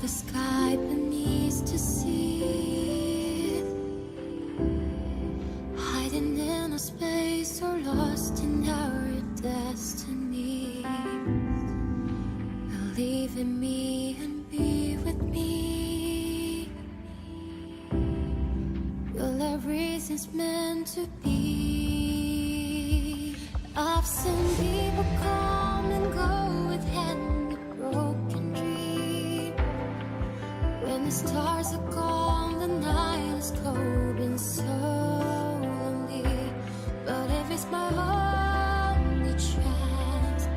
Above the sky beneath to see, hiding in a space or lost in our destiny. Believe in me and be with me. Well, everything's meant to be. I've seen people come and go with hand with broken dream. When the stars are gone, the night is cold and so lonely. But if it's my only chance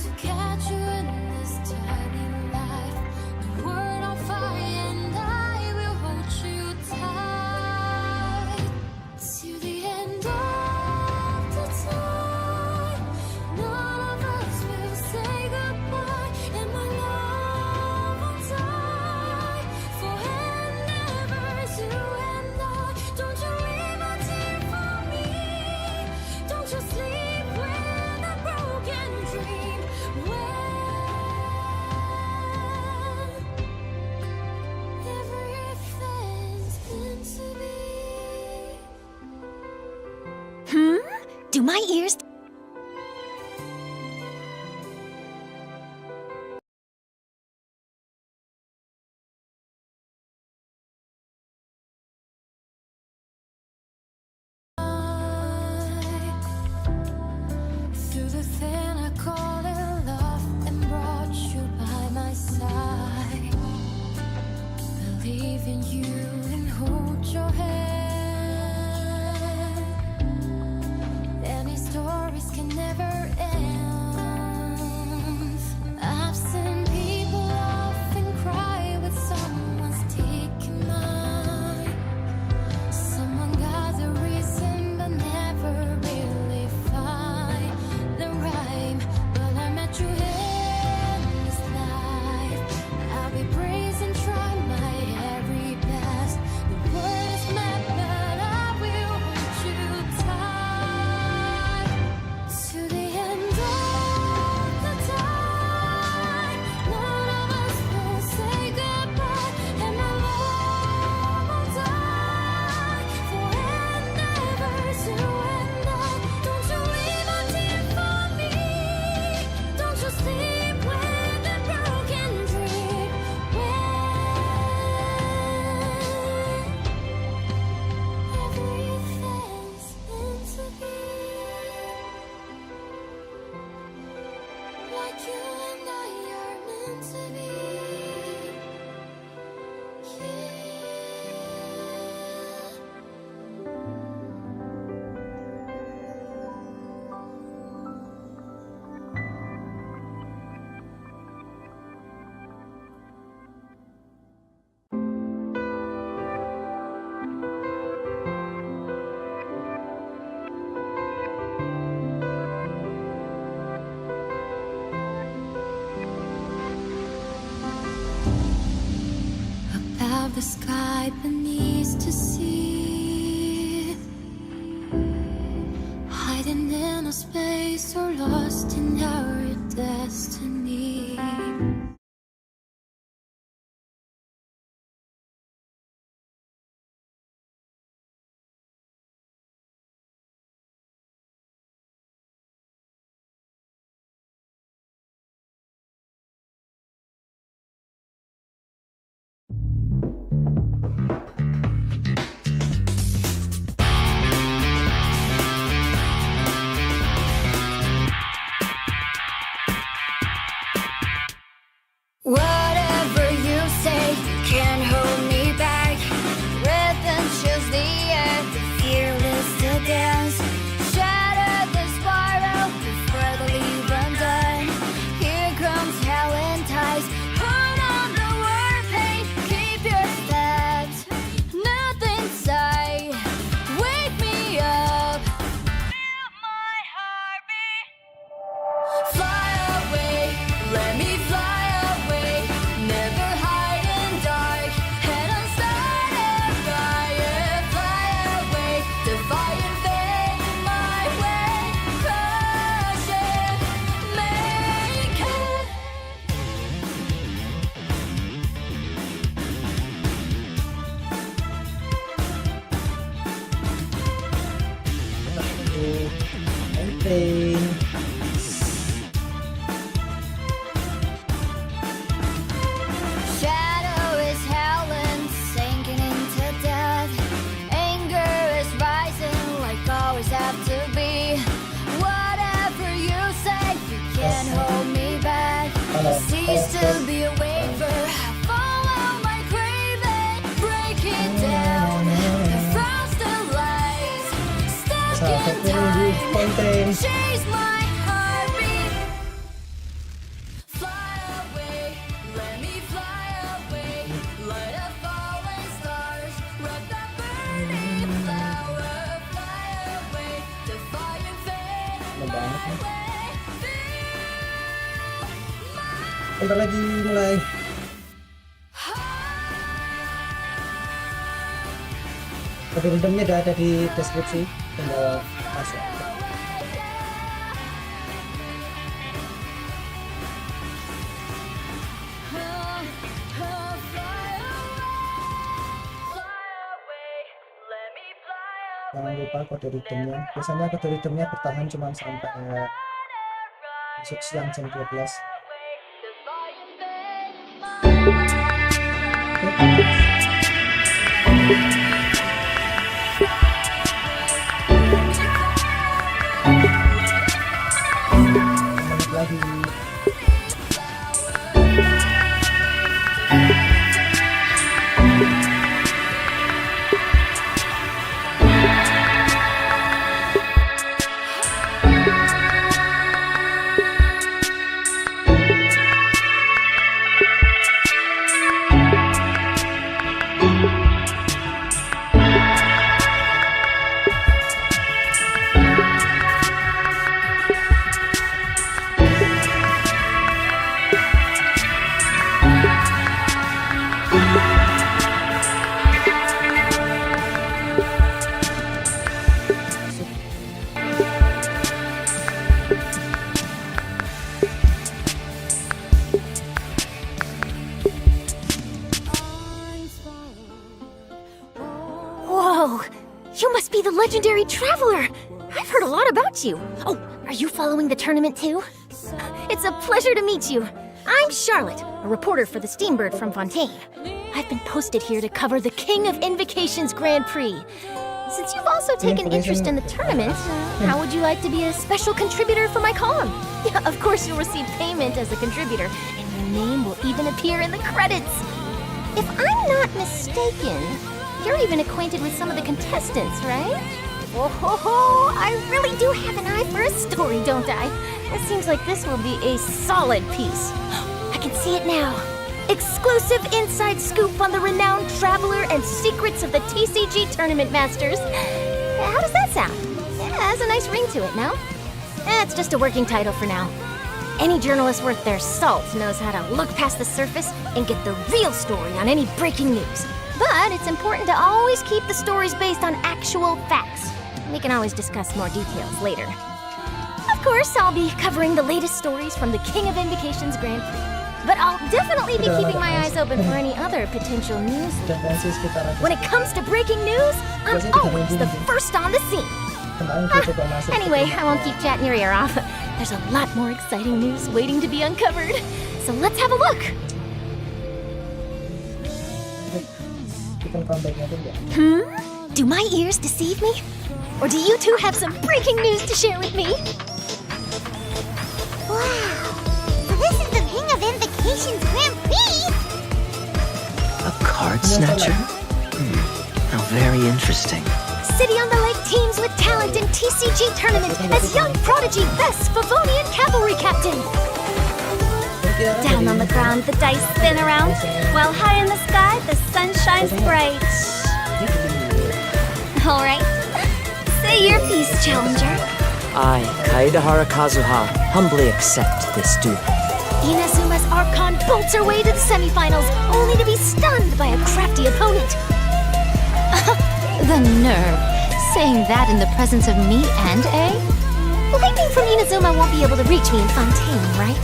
to catch you in this tiny life, the world on fire and I will hold you tight to the end of the time. None of us will say goodbye, and my love will die forever. You and I, don't you leave a tear for me. Don't you sleep with a broken dream. When everything's meant to be. Do my ears... Through the thin, I call it love and brought you by my side. Believe in you and hold your hand. Any stories can never end. I've seen people laugh and cry with someone's taking mine. Someone got the reason but never really find the rhyme. But I met you in this life. I'll be brave and try my very best. The word is mad, but I will hold you tight to the end of the time. None of us will say goodbye, and my love will die forever. You and I, don't you leave a tear for me. Don't you sleep with a broken dream. When everything's meant to be, like you and I are meant to be. Above the sky beneath to see, hiding in a space or lost in our destiny. penting. Shadow is howling, sinking into death. Anger is rising like always have to be. Whatever you say, you can't hold me back. Cease to be a waver. Follow my craving, break it down. The frown still lies, stuck in time. Chase my heartbeat. Fly away, let me fly away. Light up falling stars, rock that burning flower. Fly away, defiant fate. Banget nih. Bentar lagi mulai. Kode redeemnya udah ada di deskripsi, tinggal masuk. Jangan lupa kode redeemnya. Biasanya kode redeemnya bertahan cuma sampai besok siang jam 12. Menit lagi. Whoa! You must be the legendary traveler! I've heard a lot about you. Oh, are you following the tournament too? It's a pleasure to meet you. I'm Charlotte, a reporter for the Steambird from Fontaine. I've been posted here to cover the King of Invocations Grand Prix. Since you've also taken interest in the tournament, how would you like to be a special contributor for my column? Yeah, of course you'll receive payment as a contributor, and your name will even appear in the credits. If I'm not mistaken, you're even acquainted with some of the contestants, right? Oh ho ho! I really do have an eye for a story, don't I? It seems like this will be a solid piece. I can see it now. Exclusive inside scoop on the renowned traveler and secrets of the TCG Tournament Masters. How does that sound? Yeah, it has a nice ring to it, no? It's just a working title for now. Any journalist worth their salt knows how to look past the surface and get the real story on any breaking news. But it's important to always keep the stories based on actual facts. We can always discuss more details later. Of course, I'll be covering the latest stories from the King of Invocations Grand Prix. But I'll definitely be keeping my eyes open for any other potential news leaks. When it comes to breaking news, I'm always the first on the scene. Anyway, I won't keep chatting your ear off. There's a lot more exciting news waiting to be uncovered. So let's have a look. Do my ears deceive me? Or do you two have some breaking news to share with me? Wow! So this is the King of Invocations Grand Prix! A card snatcher? How very interesting. City on the Lake teams with talent in TCG tournament as young prodigy best Favonian cavalry captain. Down on the ground, the dice spin around, while high in the sky, the sun shines bright. All right, say your piece, challenger. I, Kaedahara Kazuha, humbly accept this duel. Inazuma's Archon bolts her way to the semifinals, only to be stunned by a crafty opponent. The nerve. Saying that in the presence of me and A? Lightning from Inazuma won't be able to reach me in Fontaine, right?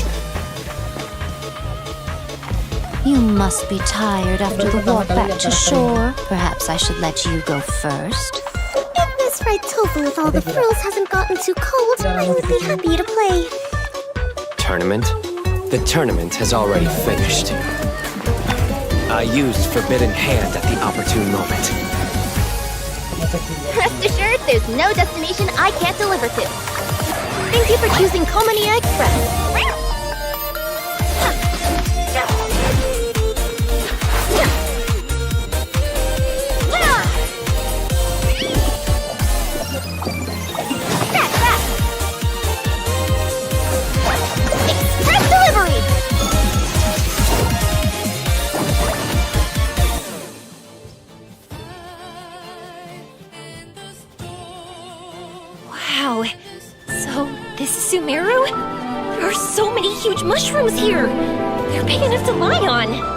You must be tired after the walk back to shore. Perhaps I should let you go first. If Miss this fried tofu with all the frills hasn't gotten too cold, I would be happy to play. Tournament? The tournament has already finished. I used Forbidden Hand at the opportune moment. Rest assured, there's no destination I can't deliver to. Thank you for choosing Komania Express. Express delivery! Wow. So, this is Sumeru? There are so many huge mushrooms here! They're big enough to lie on!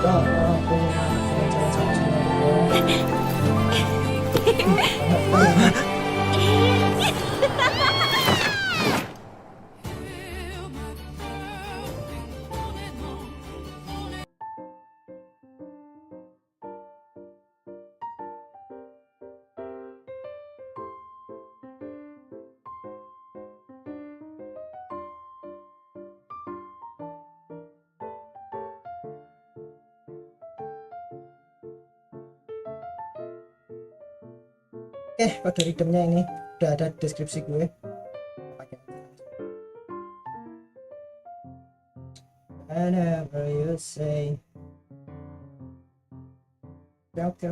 Kode redeemnya ini udah ada di deskripsi gue. Whenever you say. Oke.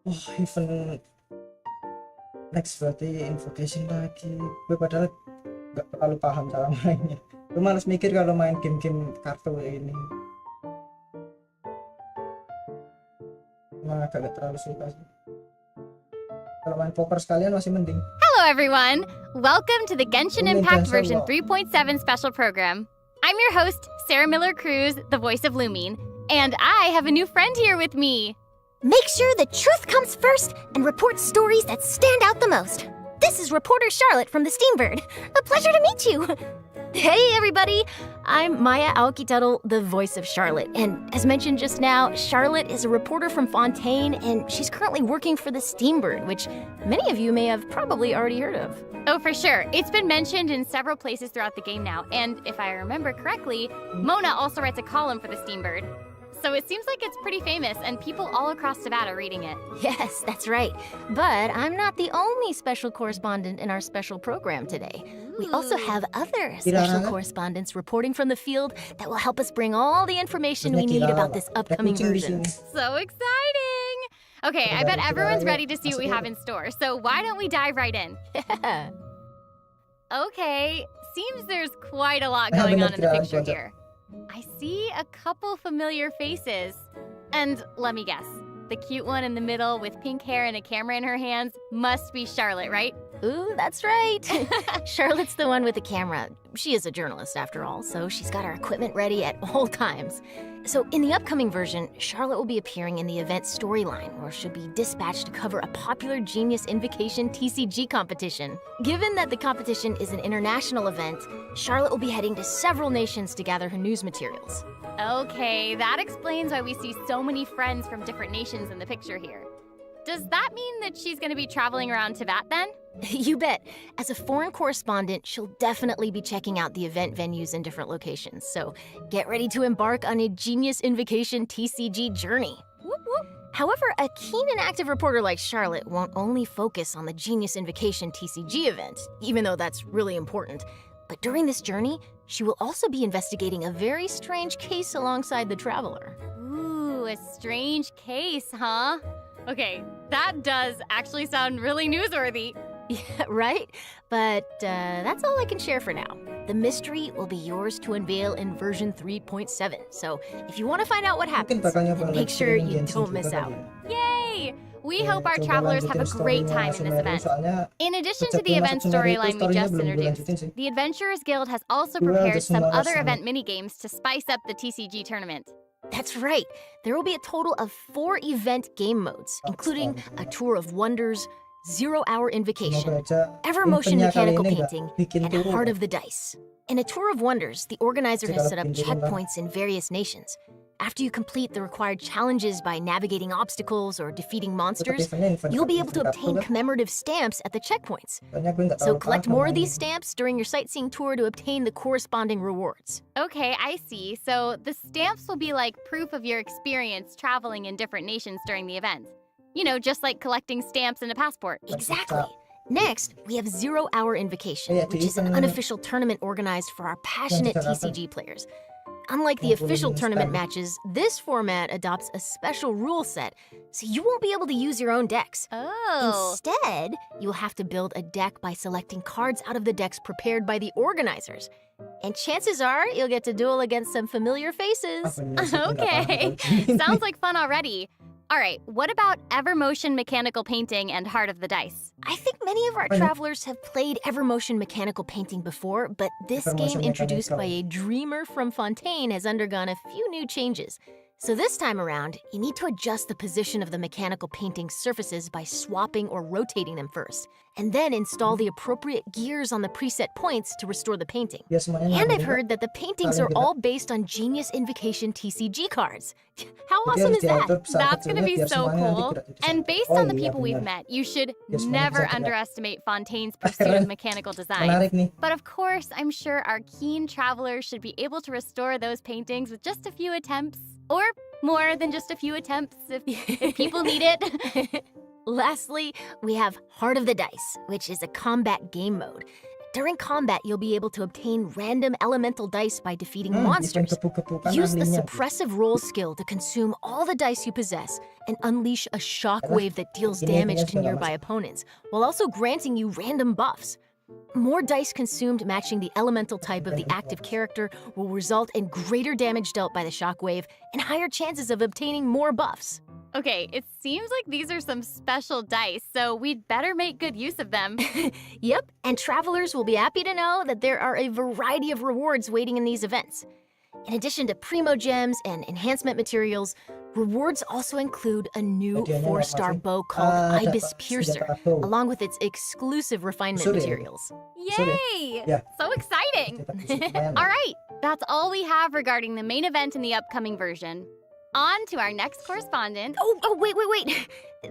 Oh, event next berarti invocation lagi. Gue padahal nggak terlalu paham cara mainnya. Gue males mikir kalau main game-game kartu ini. Emang agak terlalu suka sih. Kalau main poker sekalian masih mending. Hello everyone! Welcome to the Genshin Impact version 3.7 special program. I'm your host, Sarah Miller Cruz, the voice of Lumine, and I have a new friend here with me. Make sure the truth comes first and report stories that stand out the most. This is reporter Charlotte from the Steambird. A pleasure to meet you. Hey everybody, I'm Maya Aokitaro, the voice of Charlotte, and as mentioned just now, Charlotte is a reporter from Fontaine, and she's currently working for the Steambird, which many of you may have probably already heard of. Oh, for sure. It's been mentioned in several places throughout the game now, and if I remember correctly, Mona also writes a column for the Steambird. So it seems like it's pretty famous, and people all across Nevada are reading it. Yes, that's right. But I'm not the only special correspondent in our special program today. We also have other special correspondents reporting from the field that will help us bring all the information we need about this upcoming version. So exciting! Okay, I bet everyone's ready to see what we have in store, so why don't we dive right in? Yeah. Okay, seems there's quite a lot going on in the picture here. I see a couple familiar faces. And let me guess, the cute one in the middle with pink hair and a camera in her hands must be Charlotte, right? Ooh, that's right. Charlotte's the one with the camera. She is a journalist after all, so she's got her equipment ready at all times. So in the upcoming version, Charlotte will be appearing in the event storyline, where she'll be dispatched to cover a popular Genius Invocation TCG competition. Given that the competition is an international event, Charlotte will be heading to several nations to gather her news materials. Okay, that explains why we see so many friends from different nations in the picture here. Does that mean that she's going to be traveling around Tibet then? You bet. As a foreign correspondent, she'll definitely be checking out the event venues in different locations. So get ready to embark on a Genius Invocation TCG journey. Whoop whoop. However, a keen and active reporter like Charlotte won't only focus on the Genius Invocation TCG event, even though that's really important. But during this journey, she will also be investigating a very strange case alongside the traveler. Ooh, a strange case, huh? Okay, that does actually sound really newsworthy. Yeah, right? But that's all I can share for now. The mystery will be yours to unveil in version 3.7. So if you want to find out what happens, make sure you don't miss out. Yay! We hope our travelers have a great time in this event. In addition to the event storyline we just introduced, the Adventurers Guild has also prepared some other event minigames to spice up the TCG tournament. That's right. There will be a total of 4 event game modes, including a Tour of Wonders, 0-Hour Invocation, Ever-Motion Mechanical Painting, and Heart of the Dice. In a Tour of Wonders, the organizer has set up checkpoints in various nations. After you complete the required challenges by navigating obstacles or defeating Tetep monsters, event you'll be able to event obtain kartu kan. commemorative stamps at the checkpoints. Soalnya gue nggak So terlalu collect paham more of main these stamps during your sightseeing tour to obtain the corresponding rewards. Okay, I see. So the stamps will be like proof of your experience traveling in different nations during the event. You know, just like collecting stamps in a passport. Exactly. Next, we have 0 Hour Invocation, Yeah, which is an even- unofficial tournament organized for our passionate TCG players. Unlike the official tournament matches, this format adopts a special rule set, so you won't be able to use your own decks. Oh. Instead, you'll have to build a deck by selecting cards out of the decks prepared by the organizers. And chances are you'll get to duel against some familiar faces. Apa nih, maksudnya nggak paham Okay. kalau- Sounds like fun already. All right, what about Evermotion Mechanical Painting and Heart of the Dice? I think many of our travelers have played Evermotion Mechanical Painting before, but this game Evermotion introduced by Mechanical. a dreamer from Fontaine has undergone a few new changes. So this time around, you need to adjust the position of the mechanical painting surfaces by swapping or rotating them first, and then install the appropriate gears on the preset points to restore the painting. Biar semuanya And nyambung I've juga. heard that the paintings are Kalian all based on Genius Invocation TCG cards. How Jadi awesome harus is that? diatur besar That's kecilnya gonna be biar so semuanya nanti cool. gerak jadi And satu. based Oh on the iya, people we've benar. met, you should Yes, never bisa gerak. underestimate Fontaine's pursuit Keren. of mechanical design. Menarik nih. But of course, I'm sure our keen travelers should be able to restore those paintings with just a few attempts. Or more than just a few attempts if people need it. Lastly, we have Heart of the Dice, which is a combat game mode. During combat, you'll be able to obtain random elemental dice by defeating Event monsters. kepuk-kepukan Use the ahlinya. suppressive roll skill to consume all the dice you possess and unleash a shockwave that deals ini damage to segala nearby macam. opponents, while also granting you random buffs. More dice consumed matching the elemental type of the active character will result in greater damage dealt by the shockwave and higher chances of obtaining more buffs. Okay, it seems like these are some special dice, so we'd better make good use of them. Yep, and travelers will be happy to know that there are a variety of rewards waiting in these events. In addition to primo gems and enhancement materials, rewards also include a new Hadiahnya 4-star apa sih? bow called Dapat Ibis Piercer, senjata bow. along with its exclusive refinement Sorry. materials. Yay! Yeah. So exciting! Lumayan. All right, that's all we have regarding the main event in the upcoming version. On to our next correspondent. Oh, wait.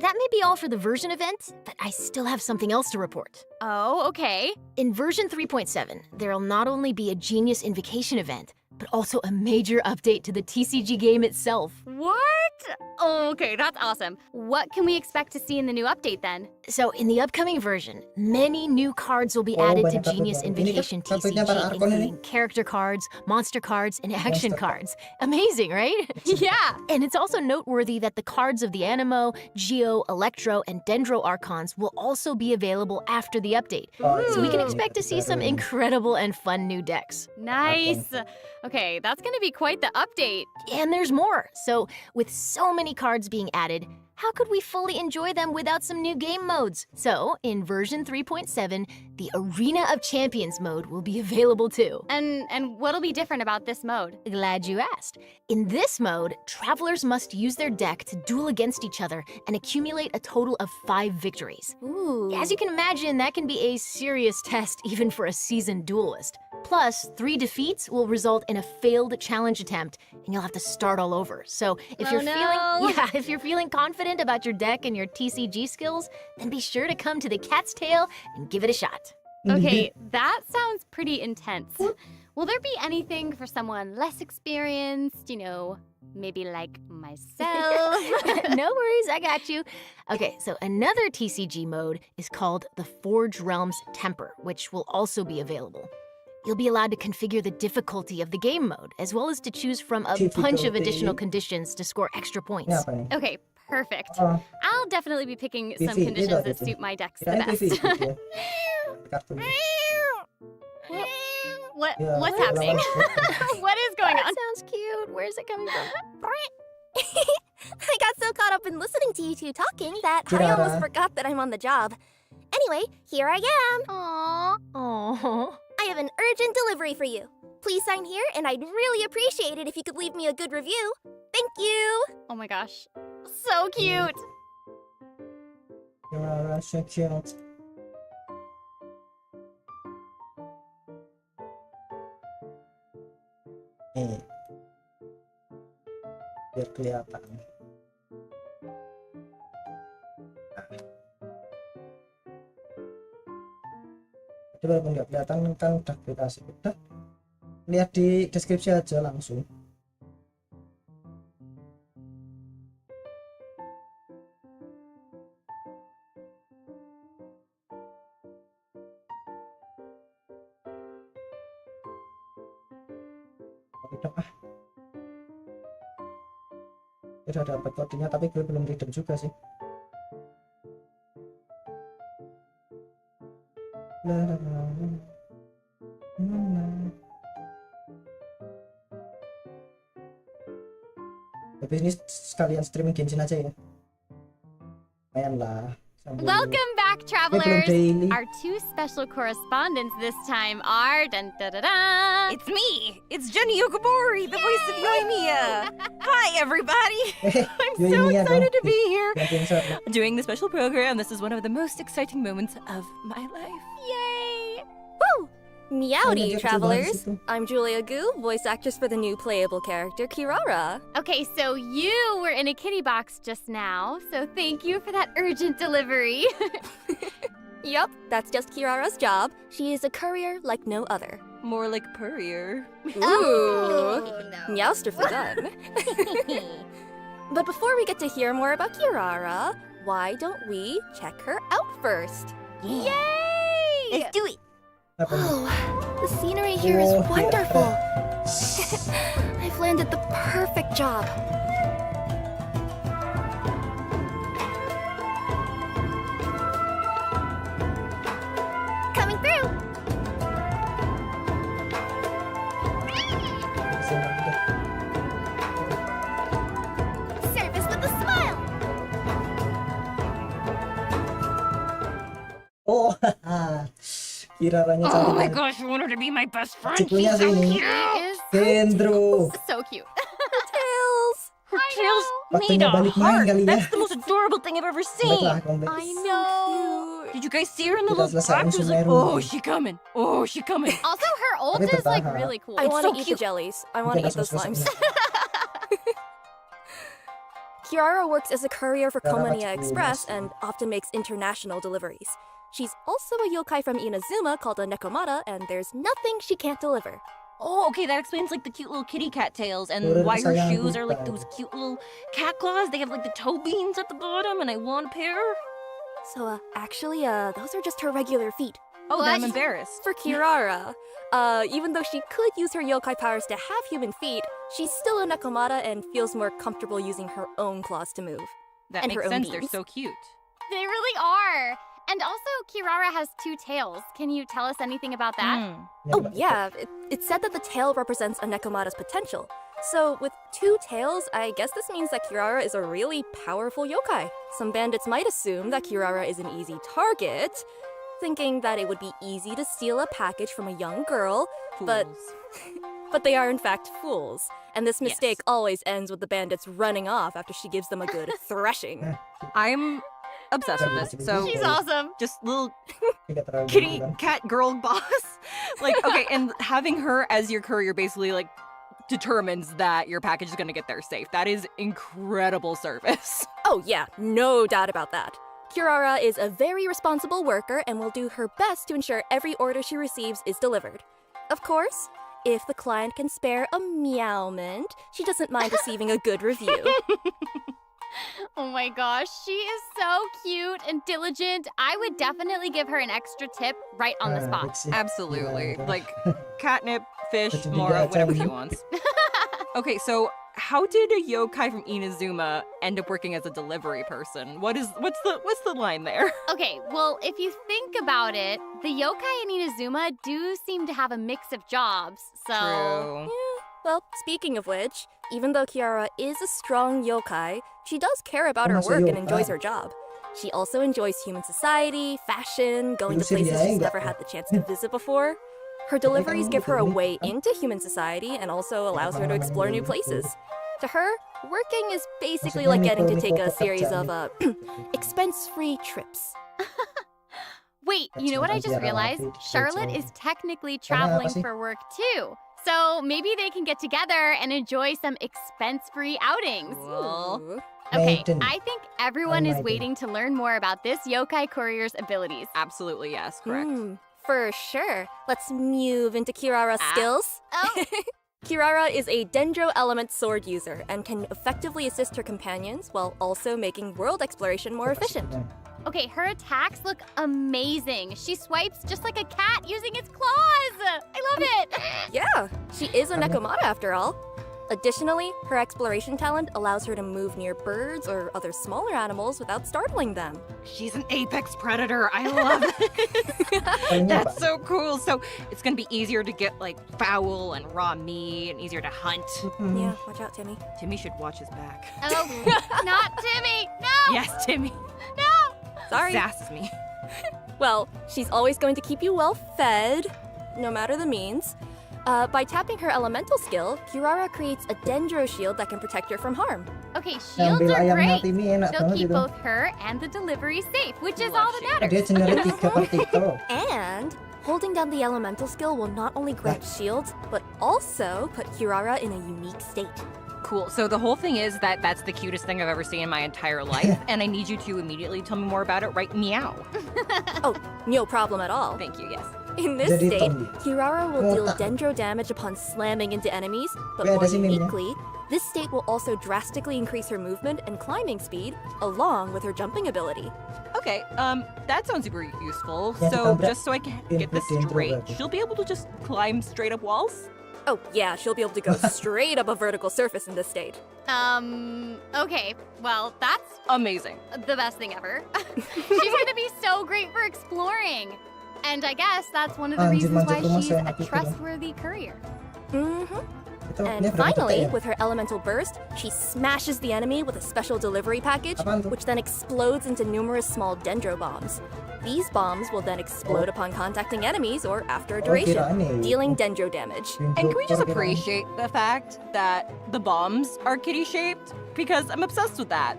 That may be all for the version event, but I still have something else to report. Oh, okay. In version 3.7, there'll not only be a Genius Invocation event, but also a major update to the TCG game itself. What? Oh, okay, that's awesome. What can we expect to see in the new update then? So, in the upcoming version, many new cards will be Oh, added to banyak kartu Genius baru. Ini kan Invocation kartunya para TCG, Arkon ini. including character cards, monster cards, and action Monster cards. Amazing, right? Yeah. And it's also noteworthy that the cards of the Animo, Geo, Electro, and Dendro Archons will also be available after the update. Oh, So we can iya, expect to see baru some ini. incredible and fun new decks. Nice. Okay, that's gonna be quite the update. And there's more. So, with so many cards being added, how could we fully enjoy them without some new game modes? So, in version 3.7, the Arena of Champions mode will be available too. And what'll be different about this mode? Glad you asked. In this mode, travelers must use their deck to duel against each other and accumulate a total of 5 victories. Ooh. As you can imagine, that can be a serious test even for a seasoned duelist. Plus, 3 defeats will result in a failed challenge attempt, and you'll have to start all over. So, if Oh, you're no. if you're feeling confident about your deck and your TCG skills, then be sure to come to the Cat's Tail and give it a shot. Okay, that sounds pretty intense. Will there be anything for someone less experienced, you know, maybe like myself? No worries, I got you. Okay, so another TCG mode is called the Forge Realms Temper, which will also be available. You'll be allowed to configure the difficulty of the game mode, as well as to choose from a bunch of Difficulty. additional conditions to score extra Ini points. apa nih? Okay, perfect. Oh, I'll definitely be picking some TV, conditions itu that apa suit itu? my decks the Kirain TV best. gitu ya. Kartunya. What's Ya, happening? lawan- What is going That on? sounds cute. Where's it coming from? I got so caught up in listening to you two talking that I Kirara. almost forgot that I'm on the job. Anyway, here I am. Aww. Aww. I have an urgent delivery for you. Please sign here, and I'd really appreciate it if you could leave me a good review. Thank you. Oh my gosh. So cute. Kirara, so cute. Eh, biar kelihatan. Jadi walaupun nggak kelihatan kan udah aplikasi, udah lihat di deskripsi aja langsung. Udah dapat kodenya tapi gue belum redeem juga sih. Tapi ini sekalian streaming Genshin aja ya. Lumayan lah. Welcome back, travelers! daily. Our two special correspondents this time are... Dun, da, da, da. It's me! It's Jenny Yokobori, the voice of Yoimiya! Hi, everybody! I'm so excited to be here! Doing the special program, this is one of the most exciting moments of my life. Yay! Woo! Meowdy, travelers! I'm Julia Gu, voice actress for the new playable character Kirara. Okay, so you were in a kitty box just now, so thank you for that urgent delivery. Yup, that's just Kirara's job. She is a courier like no other. More like Purrier. Ooh! Meowster for done. But before we get to hear more about Kirara, why don't we check her out first? Yay! Let's do it! Oh, the scenery here is wonderful. I've landed the perfect job. Coming through. Service with a smile. Oh, Kiraranya cantik. Oh my gosh, I want her to be my best friend. Cikunya She's so sini. cute. It is Gendro. so cute. Tails. Her tail's made Waktunya of balik main heart. kali ya. That's the most adorable thing I've ever seen. Baiklah, kompleks. I know. Did you guys see her in the Kita little selesaiin box? She was like, Sumeru. oh, she coming. Oh, she coming. Also, her ult Tapi is like bertahan. really cool. I It's want so to eat cute. the jellies. I want to eat Kita those slimes. selesaiin. Kirara works as a courier for Kirara Komania Chiku, Express yes. and often makes international deliveries. She's also a yokai from Inazuma called a Nekomata, and there's nothing she can't deliver. Oh, okay, that explains like the cute little kitty cat tails and Turun why her kesayangan shoes are like kita. those cute little cat claws. They have like the toe beans at the bottom, and I want a pair. So, actually, those are just her regular feet. Oh, then I'm What? embarrassed. For Kirara, even though she could use her yokai powers to have human feet, she's still a Nekomata and feels more comfortable using her own claws to move. That And makes her own sense. They're beans. so cute. They really are. And also, Kirara has two tails. Can you tell us anything about that? Oh, yeah, it's said that the tail represents a Nekomata's potential. So, with two tails, I guess this means that Kirara is a really powerful yokai. Some bandits might assume that Kirara is an easy target, thinking that it would be easy to steal a package from a young girl, but they are in fact fools. And this mistake always ends with the bandits running off after she gives them a good thrashing. I'm obsessed with this. So She's awesome. just little Tidak terlalu kitty kan. cat girl boss. Like, okay, and having her as your courier basically like determines that your package is gonna get there safe. That is incredible service. Oh yeah, no doubt about that. Kirara is a very responsible worker and will do her best to ensure every order she receives is delivered. Of course, if the client can spare a meowment, she doesn't mind receiving a good review. Oh my gosh, she is so cute and diligent. I would definitely give her an extra tip right on the Ah, spot. Rexy. Absolutely. Gila, Like catnip, fish, Jadi Mora, dia whatever cari. she wants. Okay, so how did a yokai from Inazuma end up working as a delivery person? What's the line there? Okay, well, if you think about it, the yokai in Inazuma do seem to have a mix of jobs, so... True. Well, speaking of which, even though Kiara is a strong yokai, she does care about her Masuk work and yokai. enjoys her job. She also enjoys human society, fashion, going to Urusin places dia she's enggak never tuh. had the chance to visit before. Her deliveries give her a way into human society and also allows her to explore new places. To her, working is basically like getting to take a series of expense-free trips. Wait, you know what I just realized? Charlotte is technically traveling for work too. So maybe they can get together and enjoy some expense-free outings. Cool. Okay, Maiden. I think everyone is Maiden. waiting to learn more about this yokai courier's abilities. Absolutely, yes, correct. For sure. Let's move into Kirara's skills. Oh. Kirara is a Dendro element sword user and can effectively assist her companions while also making world exploration more efficient. Okay, her attacks look amazing. She swipes just like a cat using its claws. I love it. Yeah, she is a Nekomata after all. Additionally, her exploration talent allows her to move near birds or other smaller animals without startling them. She's an apex predator. I love it. That's so cool. So it's gonna be easier to get like fowl and raw meat and easier to hunt. Yeah, watch out, Timmy. Timmy should watch his back. Oh, not Timmy. No. Yes, Timmy. No. Sorry. Sasses me. Well, she's always going to keep you well fed, no matter the means. By tapping her elemental skill, Kirara creates a Dendro shield that can protect her from harm. Okay, shields Ambil are ayam great. Natimi enak They'll banget keep itu. both her and the delivery safe, which is all that Dia matters. cenderung 3 per Tito. And holding down the elemental skill will not only grant shields, but also put Kirara in a unique state. Cool. So the whole thing is that that's the cutest thing I've ever seen in my entire life, and I need you to immediately tell me more about it right meow. Oh, no problem at all. Thank you, yes. In this Jadi state, Tommy. Kirara will deal Otak. Dendro damage upon slamming into enemies, but Wait, more ada si Mimnya. uniquely, this state will also drastically increase her movement and climbing speed, along with her jumping ability. Okay, that sounds super useful. Ya, So ditabrak just so I can get this Dendro straight, berarti. she'll be able to just climb straight up walls? Oh, yeah, she'll be able to go straight up a vertical surface in this state. Okay, well, that's Amazing. the best thing ever. She's gonna be so great for exploring. And I guess that's one of the Anjir, reasons why manjat rumah she's saya a enak itu. trustworthy courier. Itu And dia berapa finally, detik ya? with her elemental burst, she smashes the enemy with a special delivery package, Apaan tuh? which then explodes into numerous small dendro bombs. These bombs will then explode upon contacting enemies or after a duration, kirain nih. dealing dendro damage. And can we just Kirain. appreciate the fact that the bombs are kitty-shaped? Because I'm obsessed with that.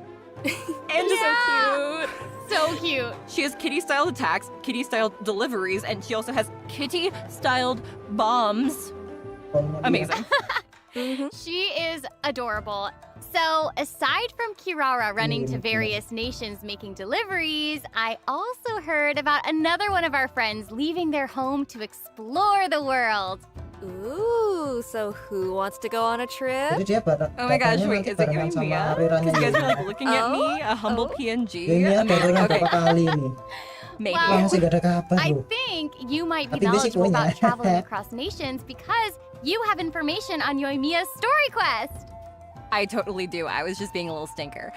And just So cute. So cute. she has kitty-style attacks, kitty-style deliveries, and she also has kitty-styled bombs. Bomnya dia. Amazing. She is adorable. So, aside from Kirara running to various nations making deliveries, I also heard about another one of our friends leaving their home to explore the world. Ooh, so who wants to go on a trip? Jadi dia Oh my gosh, datangnya wait, nanti is it barengan you, sama Mia? Riranya Because you guys are Yumia. like looking at me, a humble PNG. Yumia Amazing. barengan Okay, berapa kali nih. maybe. Wow. Dia masih gak ada kabar I loh. think you might be Tapi basic knowledgeable punya. about traveling across nations because you have information on Yoimiya's story quest. I totally do. I was just being a little stinker.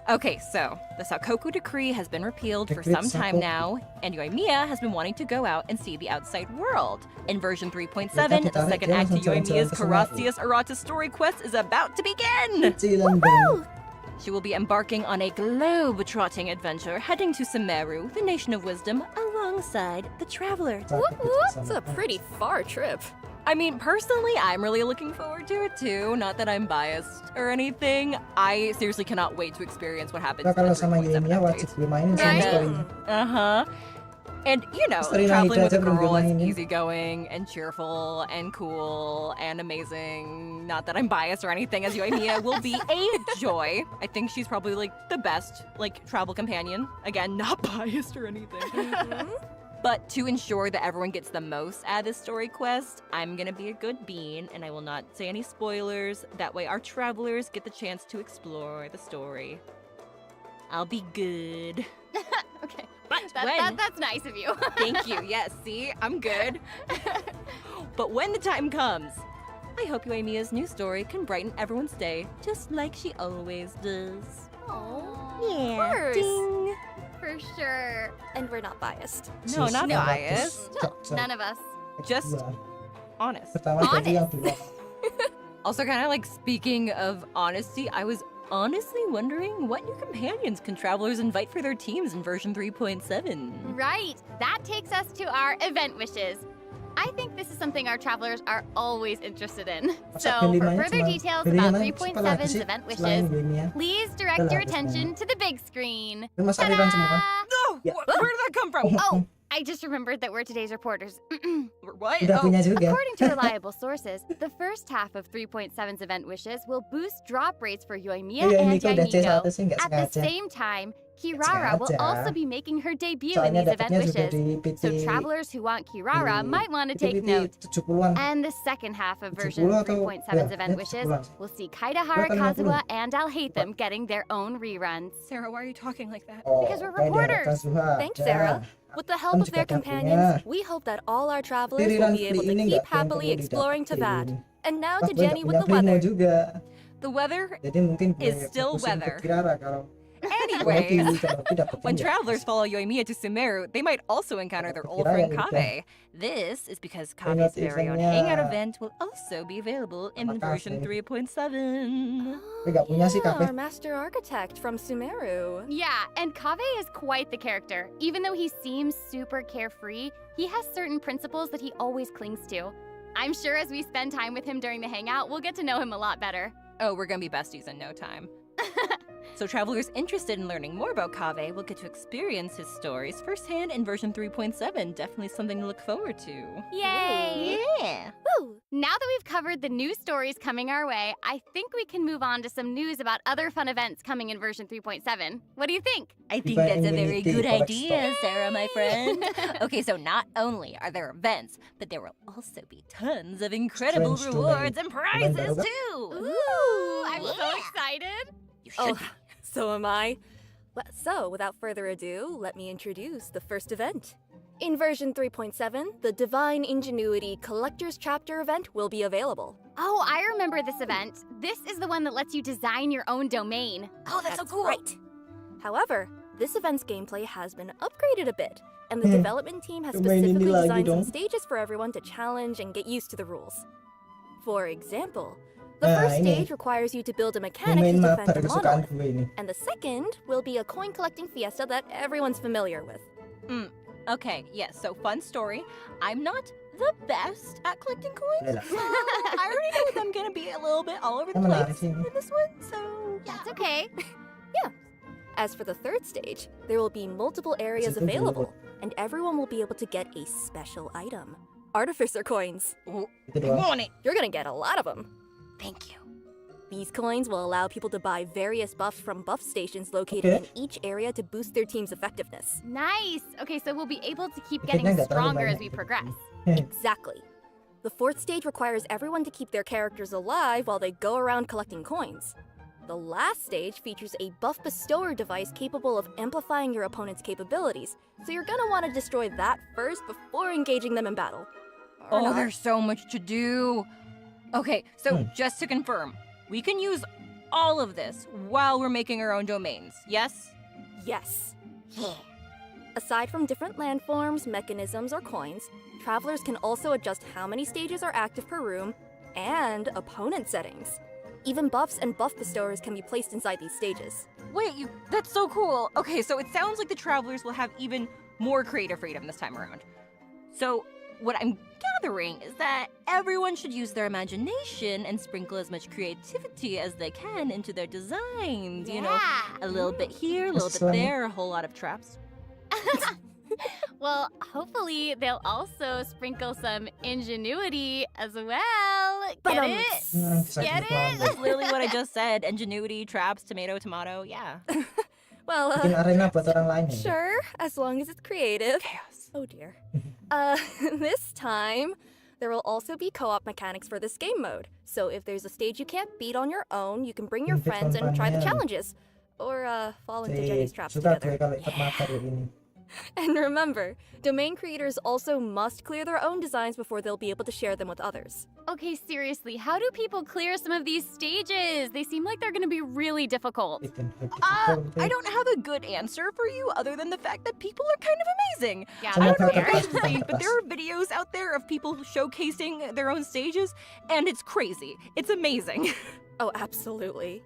Okay, so the Sakoku decree has been repealed for Decree some time Sakoku. now, and Yoimiya has been wanting to go out and see the outside world. In version 3.7, Kita the second dia act to langsung jalan-jalan Yoimiya's ke sana. Karasius Arata story quest is about to begin! Kecilan dong. She will be embarking on a globe-trotting adventure, heading to Sumeru, the Nation of Wisdom, alongside the Traveler. It's a pretty far trip. I mean, personally, I'm really looking forward to it too. Not that I'm biased or anything. I seriously cannot wait to experience what happens. Nah, in kalau the sama 3.7 Yumia update. wajib dimainin sama Right. story-nya. Uh-huh. And, you know, Story traveling Nahida with a aja belum girl is dimainin. easygoing and cheerful and cool and amazing. Not that I'm biased or anything, as Yoimiya will be a joy. I think she's probably, like, the best, like, travel companion. Again, not biased or anything. But to ensure that everyone gets the most out of this story quest, I'm gonna be a good bean, and I will not say any spoilers. That way our travelers get the chance to explore the story. I'll be good. Okay. But when... That's nice of you. Thank you. Yes, see? I'm good. But when the time comes, I hope Yoimiya's new story can brighten everyone's day, just like she always does. Aww. Of course. Ding. For sure. And we're not biased. No, not Sis, biased. None of us. Just Dua. honest. Pertama jadi yang dua. Also, kind of like speaking of honesty, I was honestly wondering what new companions can travelers invite for their teams in version 3.7? Right. That takes us to our event wishes. I think this is something our travelers are always interested in. So, Masa for Belimanya further cuma- details Belimanya about siapa lagi 3.7's sih event selain wishes, Yumia? please direct your Berlaku attention to the big screen. Itu Mas Aliran semua kan? Ta-da! No! Yeah. Where did that come from? Oh, I just remembered that we're today's reporters. What? Udah punya juga. According to reliable sources, the first half of 3.7's event wishes will boost drop rates for Yoimiya Iya, and ini kok udah Yaimigo. C1 sih, nggak At the sengaja. same time, Kirara will sengaja. also be making her debut in Soalnya these event dapetnya juga wishes. di PT So travelers who want Kirara di might want to take PT note. 70-an. And the second half of 70 version atau 3.7's ya, event ya, wishes 70-an. will see Kaidahara Berapa, 50? Kazuha and Alhaitham getting their own reruns. Sarah, why are you talking like that? Oh, Because we're kayak daerah reporters. Kazuha Thanks, ada. Sarah. With the help Kan of their juga companions, dapurnya. we hope that all our travelers Jadi will run be able free to ini keep nggak yang happily perlu exploring to that. didapetin. And now Pas to gue Jenny nggak with the punya Primo weather. juga. The weather Jadi mungkin gue is still fokusin ke weather. Kirara kalau Anyway, kalau dapetin when ya. travelers follow Yoimiya to Sumeru, they might also encounter their old Kira friend yang Kave. This is because Ingat Kave's very own eventnya. hangout event will also be available in Sama version Kave. 3.7. Gue nggak punya sih Yeah, kafe. our master architect from Sumeru. Yeah, and Kave is quite the character. Even though he seems super carefree, he has certain principles that he always clings to. I'm sure as we spend time with him during the hangout, we'll get to know him a lot better. Oh, we're gonna be besties in no time. So travelers interested in learning more about Kave will get to experience his stories firsthand in version 3.7. Definitely something to look forward to. Yay! Yeah. Woo! Now that we've covered the new stories coming our way, I think we can move on to some news about other fun events coming in version 3.7. What do you think? I think Diba that's a very immunity good collect idea, Sarah, my friend. Okay, so not only are there events, but there will also be tons of incredible Strange rewards domain. and prizes Domain baru too. Ooh, I'm so excited! You should Oh, be. so am I. So, without further ado, let me introduce the first event. In version 3.7, the Divine Ingenuity Collector's Chapter event will be available. Oh, I remember this event. This is the one that lets you design your own domain. Oh, that's so cool. Right. However, this event's gameplay has been upgraded a bit, and the development team has Domain ini specifically lagi designed some dong. stages for everyone to challenge and get used to the rules. For example, the Nah, first ini. stage requires you to build a mechanic Domain to maper defend a kesukaan monolith, gue ini. and the second will be a coin collecting fiesta that everyone's familiar with. Okay, yes, so fun story. I'm not the best at collecting coins. Udah lah. So I already know that I'm gonna be a little bit all over the Kan menarik place sih ini. in this one, so yeah. That's okay. As for the third stage, there will be multiple areas Situ dulu. available, and everyone will be able to get a special item. Artificer coins. Itu I doang. want it. You're gonna get a lot of them. Thank you. These coins will allow people to buy various buffs from buff stations located Okay. in each area to boost their team's effectiveness. Nice. Okay, so we'll be able to keep Kayaknya getting nggak terlalu stronger as banyak we gitu. progress. Exactly. The fourth stage requires everyone to keep their characters alive while they go around collecting coins. The last stage features a buff bestower device capable of amplifying your opponent's capabilities, so you're gonna want to destroy that first before engaging them in battle. Or Oh, not. there's so much to do. Okay, so Hmm. just to confirm, we can use all of this while we're making our own domains, yes? Yes. Aside from different landforms, mechanisms, or coins, travelers can also adjust how many stages are active per room and opponent settings. Even buffs and buff bestowers can be placed inside these stages. Wait, that's so cool. Okay, so it sounds like the travelers will have even more creative freedom this time around. So, what I'm gathering is that everyone should use their imagination and sprinkle as much creativity as they can into their designs. You know, a little bit here, a little bit Slang. there, a whole lot of traps. Well, hopefully they'll also sprinkle some ingenuity as well. Get it? Sakit Get it? banget. That's literally what I just said. Ingenuity, traps, tomato, tomato, yeah. Well, Bikin arena buat orang lain ya. sure, as long as it's creative. Chaos. Oh dear. This time, there will also be co-op mechanics for this game mode. So if there's a stage you can't beat on your own, you can bring your Invite friends and try the companion. challenges. Or fall into Jenny's traps Suka together. gue kalau ikut mabar ya ini. And remember, domain creators also must clear their own designs before they'll be able to share them with others. Okay, seriously, how do people clear some of these stages? They seem like they're gonna be really difficult. Bikin I don't have a good answer for you other than the fact that people are kind of amazing. Yeah, Semua that's kata fair. pasti Crazy, kata but there are videos out there of people showcasing their own stages, and it's crazy. It's amazing. Oh, absolutely.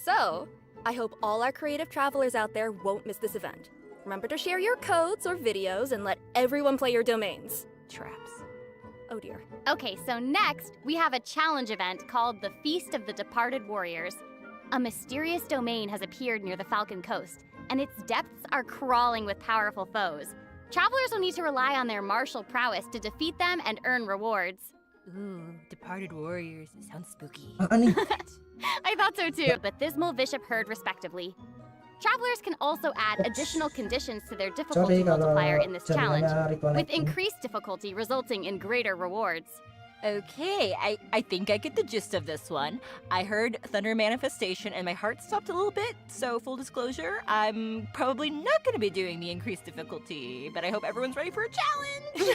So, I hope all our creative travelers out there won't miss this event. Remember to share your codes or videos and let everyone play your domains. Traps. Oh dear. Okay, so next, we have a challenge event called the Feast of the Departed Warriors. A mysterious domain has appeared near the Falcon Coast, and its depths are crawling with powerful foes. Travelers will need to rely on their martial prowess to defeat them and earn rewards. Ooh, departed warriors. Sounds spooky. Nih? I thought so too. Baptismal Bishop Herd, respectively. Travelers can also add additional conditions to their difficulty Sorry kalau multiplier in this challenge, jaringannya with reconnecting. increased difficulty resulting in greater rewards. Okay, I think I get the gist of this one. I heard thunder manifestation and my heart stopped a little bit, so full disclosure, I'm probably not going to be doing the increased difficulty, but I hope everyone's ready for a challenge!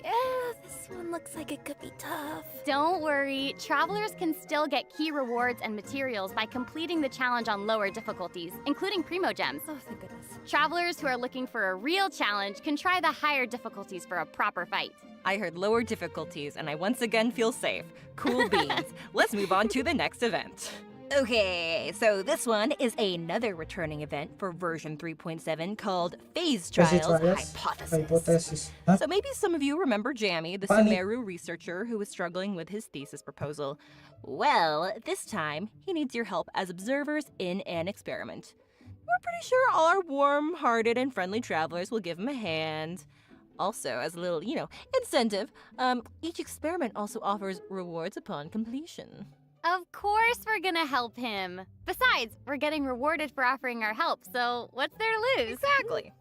Yeah, this one looks like it could be tough. Don't worry, travelers can still get key rewards and materials by completing the challenge on lower difficulties, including Primo Gems. Oh, thank goodness. Travelers who are looking for a real challenge can try the higher difficulties for a proper fight. I heard lower difficulties, and I once again feel safe. Cool beans. Let's move on to the next event. Okay, so this one is another returning event for version 3.7 called Phase Trials Hypothesis. Hah? So maybe some of you remember Jammy, the Apaan nih? Sumeru researcher who was struggling with his thesis proposal. Well, this time, he needs your help as observers in an experiment. We're pretty sure all our warm-hearted and friendly travelers will give him a hand. Also, as a little, incentive, each experiment also offers rewards upon completion. Of course we're gonna help him. Besides, we're getting rewarded for offering our help, so what's there to lose? Exactly.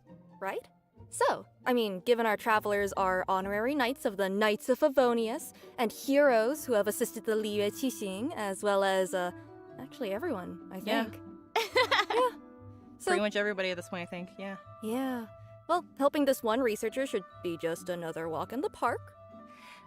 Right? So, I mean, given our travelers are honorary knights of the Knights of Favonius, and heroes who have assisted the Liyue Qixing, as well as, actually everyone, I Yeah. think. Yeah. So, Pretty much everybody at this point, I think, yeah. yeah. Well, helping this one researcher should be just another walk in the park.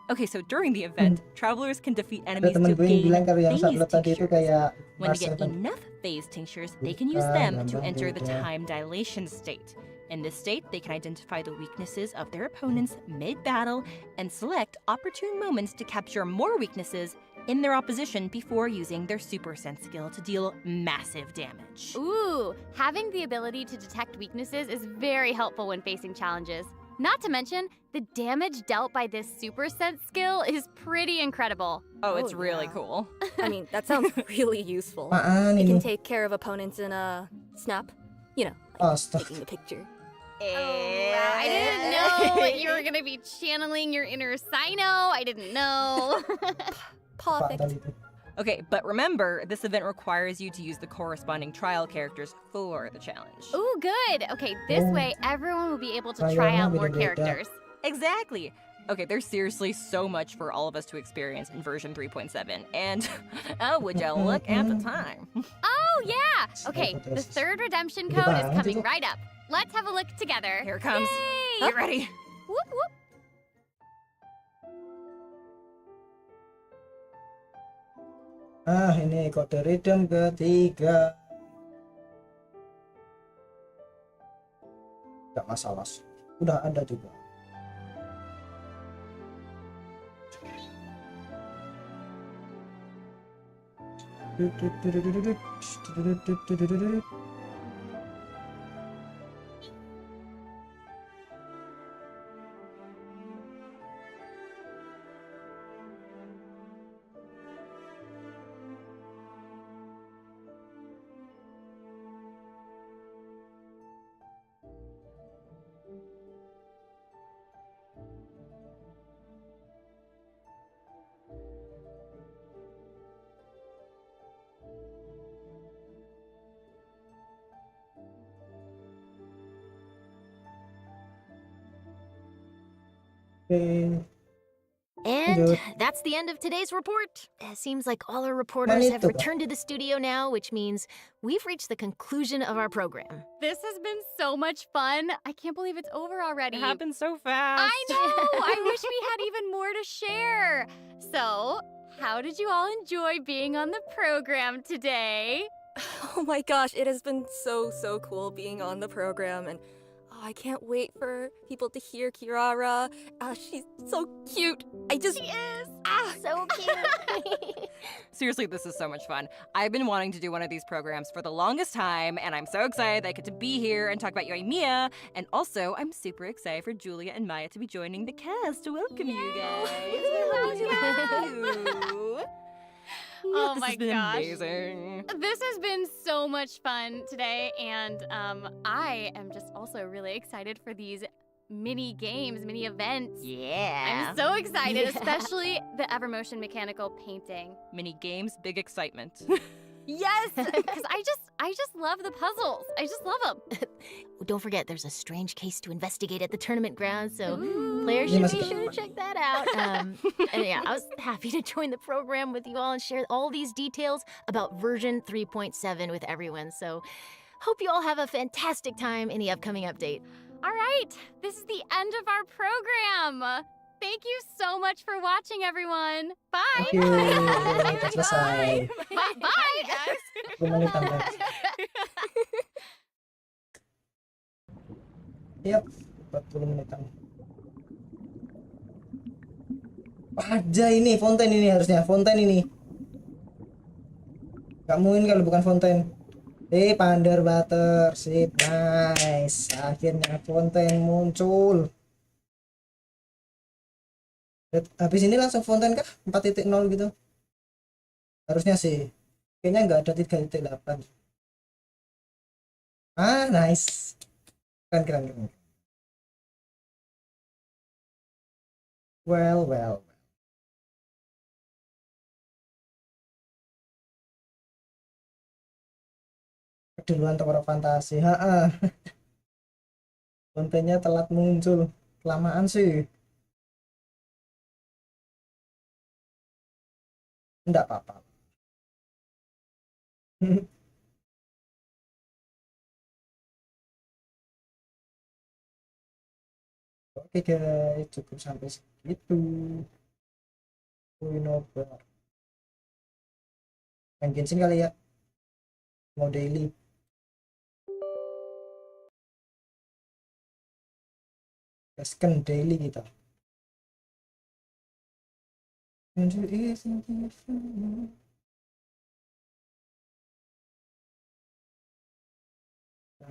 Okay, so during the event, travelers can defeat enemies Ada temen to gue yang gain bilang kalau yang phase upload tadi itu tinctures. kayak When they Mars get 7. enough phase tinctures, they can use Bukan, them to Bambang enter the beda. time dilation state. In this state, they can identify the weaknesses of their opponents mid-battle and select opportune moments to capture more weaknesses in their opposition before using their Super Sense skill to deal massive damage. Ooh, having the ability to detect weaknesses is very helpful when facing challenges. Not to mention, the damage dealt by this Super Sense skill is pretty incredible. Oh, it's Oh, really yeah. cool. I mean, that sounds really useful. Apaan It can ini? take care of opponents in a snap. You know, Astaga. taking a picture. I didn't know that you were gonna be channeling your inner Sino. I didn't know. Apaan Perfect. tadi itu? Okay, but remember, this event requires you to use the corresponding trial characters for the challenge. Ooh, good. Okay, this Oh. way everyone will be able to Trialnya try out more beda-beda. characters. Exactly. Okay, there's seriously so much for all of us to experience in version 3.7. And oh, would you look at the time? Oh, yeah. Okay, the third redemption Gede code is banget coming itu. right up. Let's have a look together. Here it comes. Yay! Get ready. Whoop, whoop. Ini kode redeem ketiga. Gak masalah. Udah ada juga. Oke. And Good. that's the end of today's report. It seems like all our reporters have Manito ba? returned to the studio now, which means we've reached the conclusion of our program. This has been so much fun. I can't believe it's over already. It happened so fast. I know. I wish we had even more to share. So, how did you all enjoy being on the program today? Oh my gosh, it has been so cool being on the program, and I can't wait for people to hear Kirara. She's so cute. She is. So cute. Seriously, this is so much fun. I've been wanting to do one of these programs for the longest time, and I'm so excited that I get to be here and talk about Yoimiya. And also, I'm super excited for Julia and Maya to be joining the cast to welcome you guys. Welcome. you. Oh This my has been gosh. amazing. This has been so much fun today, and I am just also really excited for these mini games, mini events. Yeah. I'm so excited, especially the Evermotion mechanical painting. Mini games, big excitement. Yes, because I just love the puzzles. I just love them. Don't forget, there's a strange case to investigate at the tournament grounds, so players Ini should masih be sure to check that out. And yeah, I was happy to join the program with you all and share all these details about version 3.7 with everyone. So hope you all have a fantastic time in the upcoming update. All right, this is the end of our program. Thank you so much for watching, everyone. Bye. Oke, udah selesai. Bye, guys. 10 menit tambah. Yap, 40 menitan. Aja ini fonten ini harusnya, fonten ini. Gak mungkin kalau bukan fonten. Pander butter, sip, nice. Akhirnya fonten muncul. Habis ini langsung fonten kah? 4.0 gitu. Harusnya sih. Kayaknya nggak ada 3.8. Ah, nice. Keren. Well. Keduluan Tower of Fantasy. Kontennya telat muncul. Kelamaan sih. Enggak apa-apa. Oke guys, cukup sampai segitu. Obat. Main Genshin kali ya. Mau daily. Gaskan daily kita. Jangan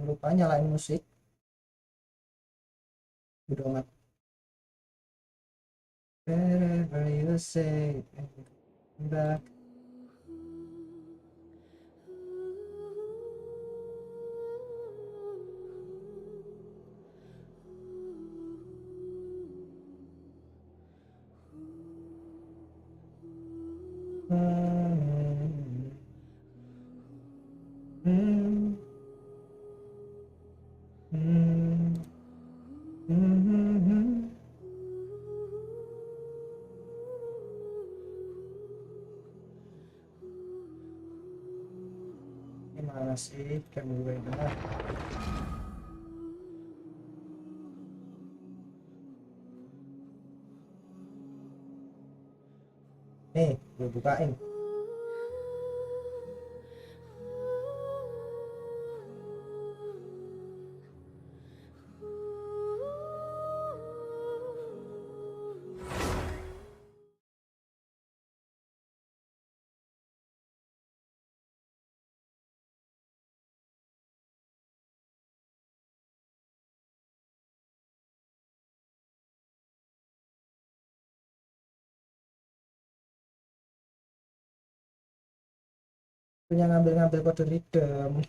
lupa nyalain musik. Udah amat. Wherever you say back. Gimana sih kamu gue nih gue bukain. Punya ngambil kode redeem,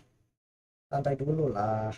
santai dulu lah.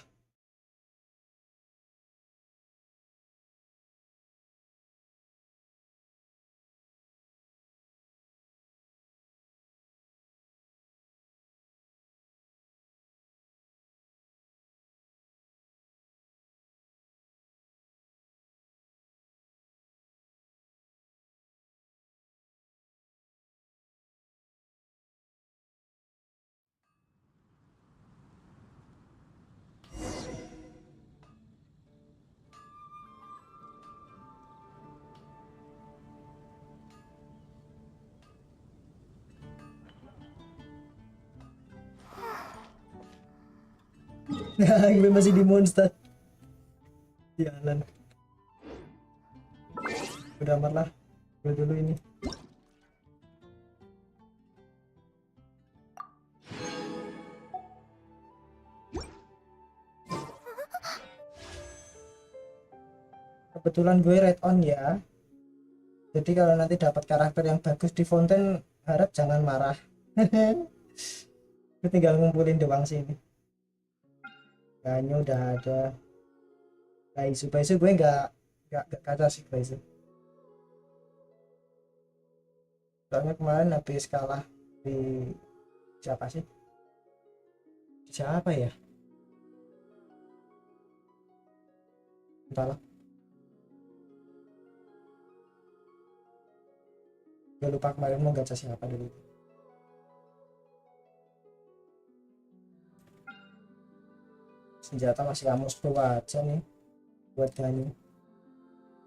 Gue masih di monster. Jalan. Udah amat lah. Gue dulu ini. Kebetulan gue red on ya. Jadi kalau nanti dapat karakter yang bagus di fonten, harap jangan marah. Gue tinggal ngumpulin doang sini. Kayaknya udah ada. Baisu gue nggak kaca sih Baisu. Soalnya kemarin habis kalah di siapa sih? Siapa ya? Entahlah. Gue lupa kemarin mau gacha siapa dulu. Senjata masih Amos Pro aja nih buat Ganyu.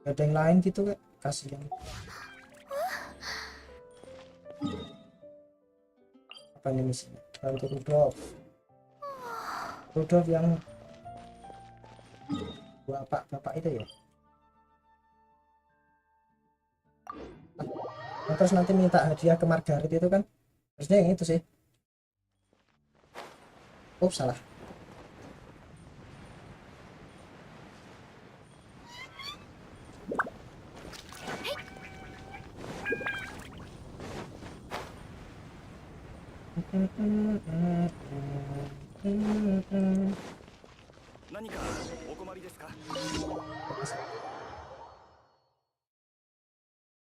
Gak ada yang lain gitu kak, kasihan. Apa ini misinya? Bantu Rudolf yang bapak itu ya. Nah, terus nanti minta hadiah ke Margaret itu kan harusnya yang itu sih. Oh salah.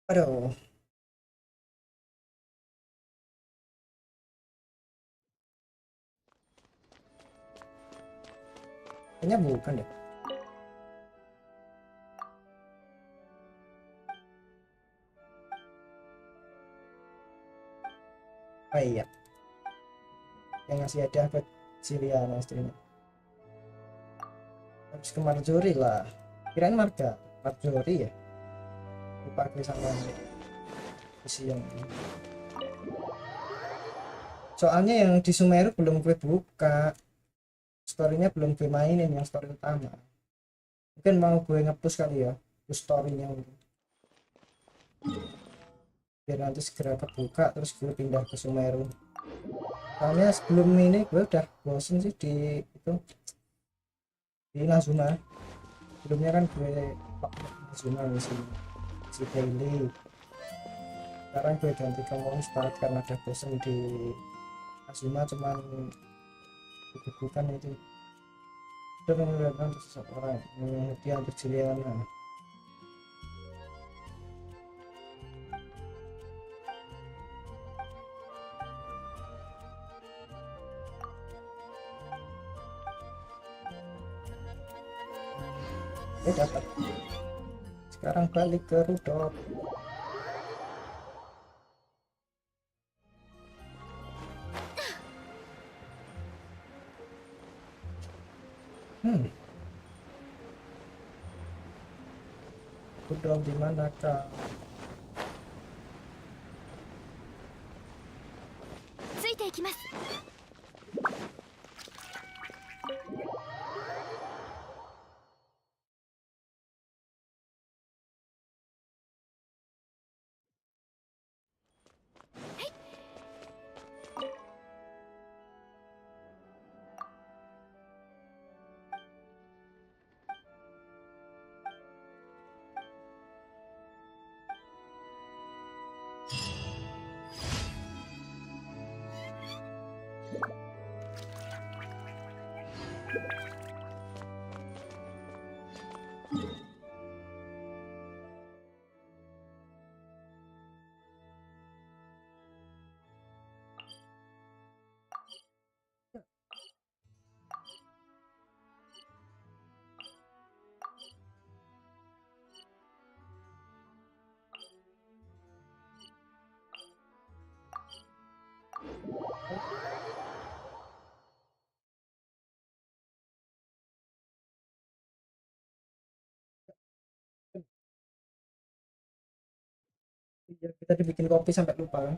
Aduh. Kayaknya bukan deh. Oh iya. Yang ngasih hadiah ke Siliana istrinya. Habis ke Marjorie lah. Kirain Marjorie ya. Dipakai sama isi yang ini. Soalnya yang di Sumeru belum gue buka. Storynya belum gue mainin yang story utama. Mungkin mau gue nge-push kali ya, push storynya biar nanti segera kebuka terus gue pindah ke Sumeru. Soalnya sebelum ini gue udah bosen sih di itu di Nazuna. Sebelumnya kan gue pakai Nazuna si daily. Sekarang gue ganti ke Monster karena udah bosen di Nazuna, cuman bukan itu sudah menggunakan seseorang dia untuk Juliana. Dapat. Sekarang balik ke Rudolf. Rudolf di manakah? Kita dibikin kopi sampai lupa kan.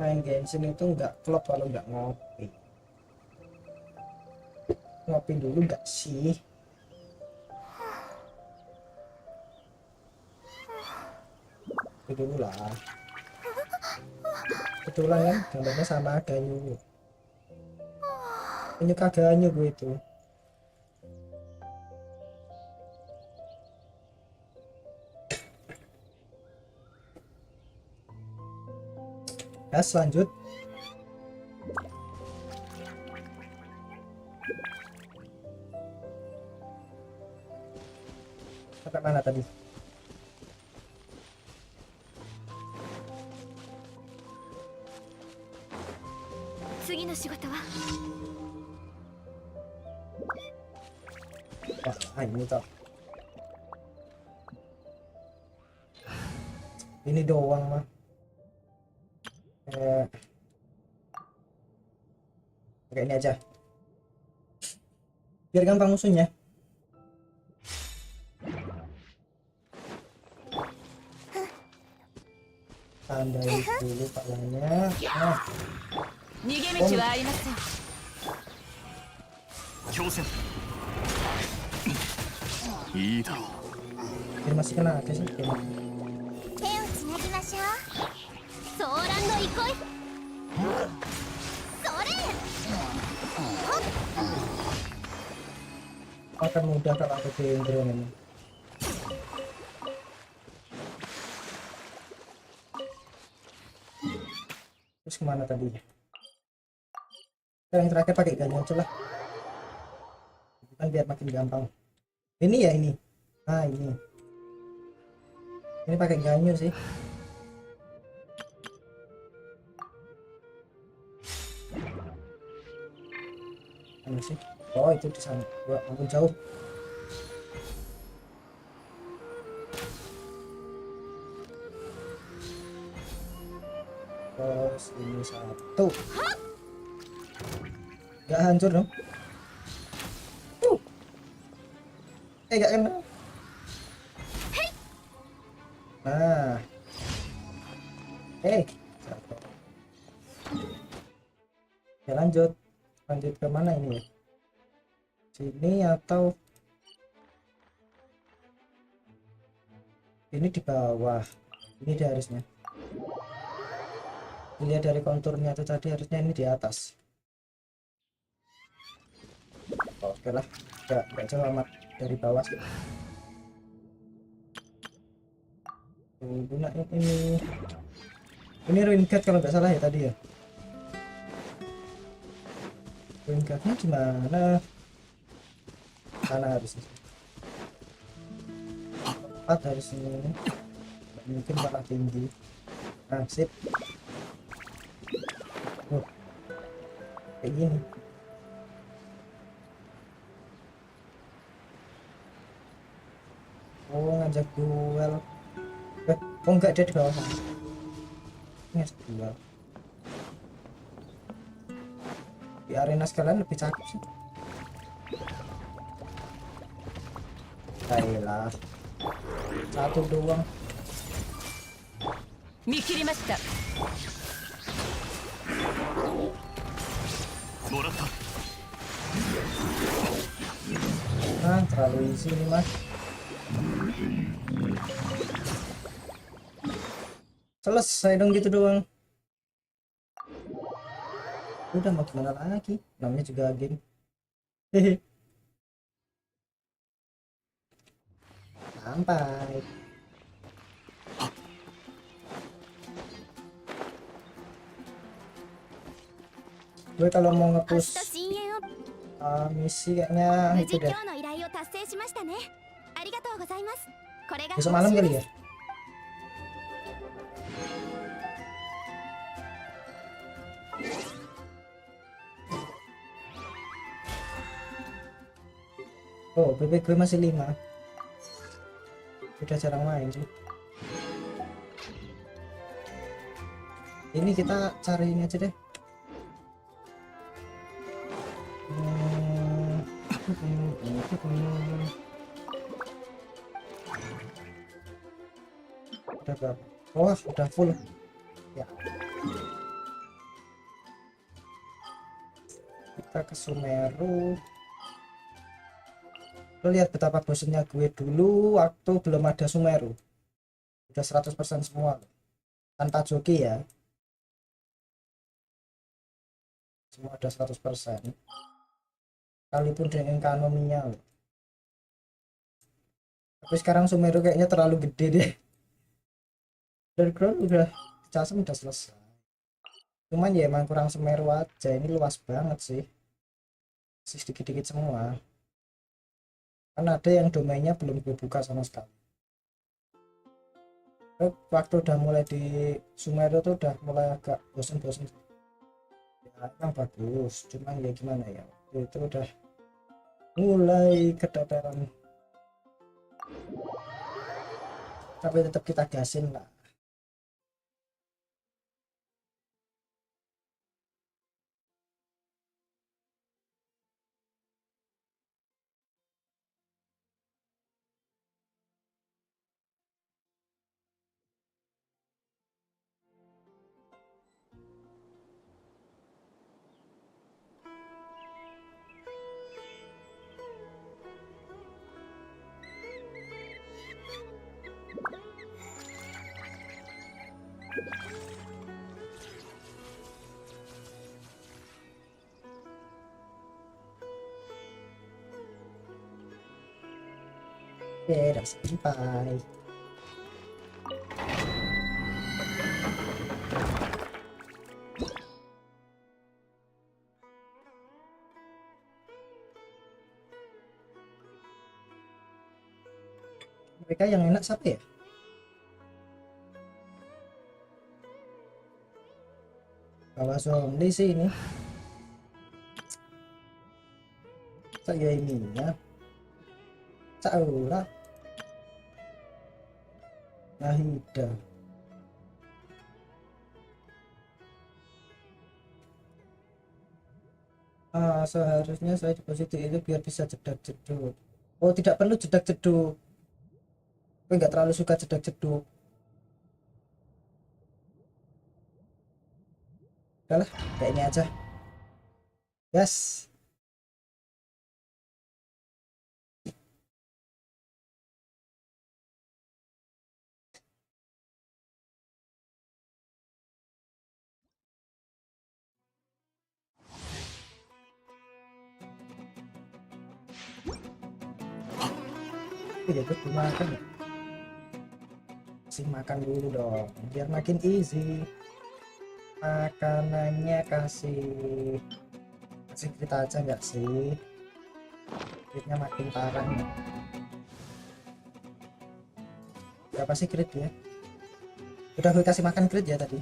Main Genshin itu nggak klop kalau nggak ngopi. Ngopi dulu nggak sih? Itu dulu lah. Kebetulan kan gambarnya sama Ganyu. Penyuka Ganyu gue itu. Ya, lanjut. Sampai mana tadi? Wah, ini toh. Ini doang mah. Pakai ini aja. Biar gampang musuhnya. Tandai dulu palanya. Nah. Ini masih kena aja sih. 手をつなぎましょう。ソーランド行こい。それ。 Akan mudah kalau aku kirim drone ini. Terus kemana tadi? Yang terakhir pakai ganyo aja lah. Kan biar makin gampang. Ini ya ini. Ah ini. Ini pakai ganyo sih. Mana sih? Oh itu di sana. Wah, ampun jauh. Terus ini satu. Gak hancur dong. Gak kena. Nah. Satu. Ya lanjut ke mana ini ya? Sini atau ini di bawah? Ini dia harusnya. Lihat dari konturnya tuh tadi harusnya ini di atas. Oke lah, nggak jauh amat dari bawah sih. Gunain ini ruin guard kalau nggak salah ya tadi ya. Ruin guardnya gimana? Mana harusnya? 4 harusnya. Mungkin malah tinggi. Nah, sip. Kayak gini. Oh, ngajak duel. Oh enggak, dia di bawah sana. Ngajak duel. Di arena sekalian lebih cakep sih. Baiklah. Satu doang. Nah, terlalu easy nih mas. Selesai dong gitu doang. Udah mau gimana lagi? Namanya juga game. Hehe. Sampai. Gue kalau mau nge-push misi kayaknya itu deh. Besok malam kali ya? Oh, BB gue masih 5. Udah jarang main sih. Ini kita cari ini aja deh. Udah berapa? Oh, udah full. Ya. Kita ke Sumeru. Lo lihat betapa bosennya gue dulu waktu belum ada Sumeru. Udah 100% semua. Tanpa joki ya. Semua udah 100%. Sekalipun dengan ekonominya. Tapi sekarang Sumeru kayaknya terlalu gede deh. Underground udah casem udah selesai. Cuman ya emang kurang Sumeru aja. Ini luas banget sih. Masih sedikit-sedikit semua. Kan ada yang domainnya belum gue buka sama sekali. Waktu udah mulai di Sumeru tuh udah mulai agak bosen-bosen. Ya emang bagus, cuman ya gimana ya, itu udah mulai keteteran. Tapi tetap kita gasin lah. Oke, udah sampai. Mereka yang enak siapa ya? Bawa zombie sih ini. Saya ini ya. Saura. Nahida. Seharusnya saya di posisi itu biar bisa jedak-jeduk. Oh, tidak perlu jedak-jeduk. Gue nggak terlalu suka jedak-jeduk. Udah lah, kayak ini aja. Yes. Ya gue makan ya, kasih makan dulu dong biar makin easy. Makanannya kasih kita aja nggak sih, critnya makin parah nih. Berapa sih crit ya? Udah gue kasih makan crit ya tadi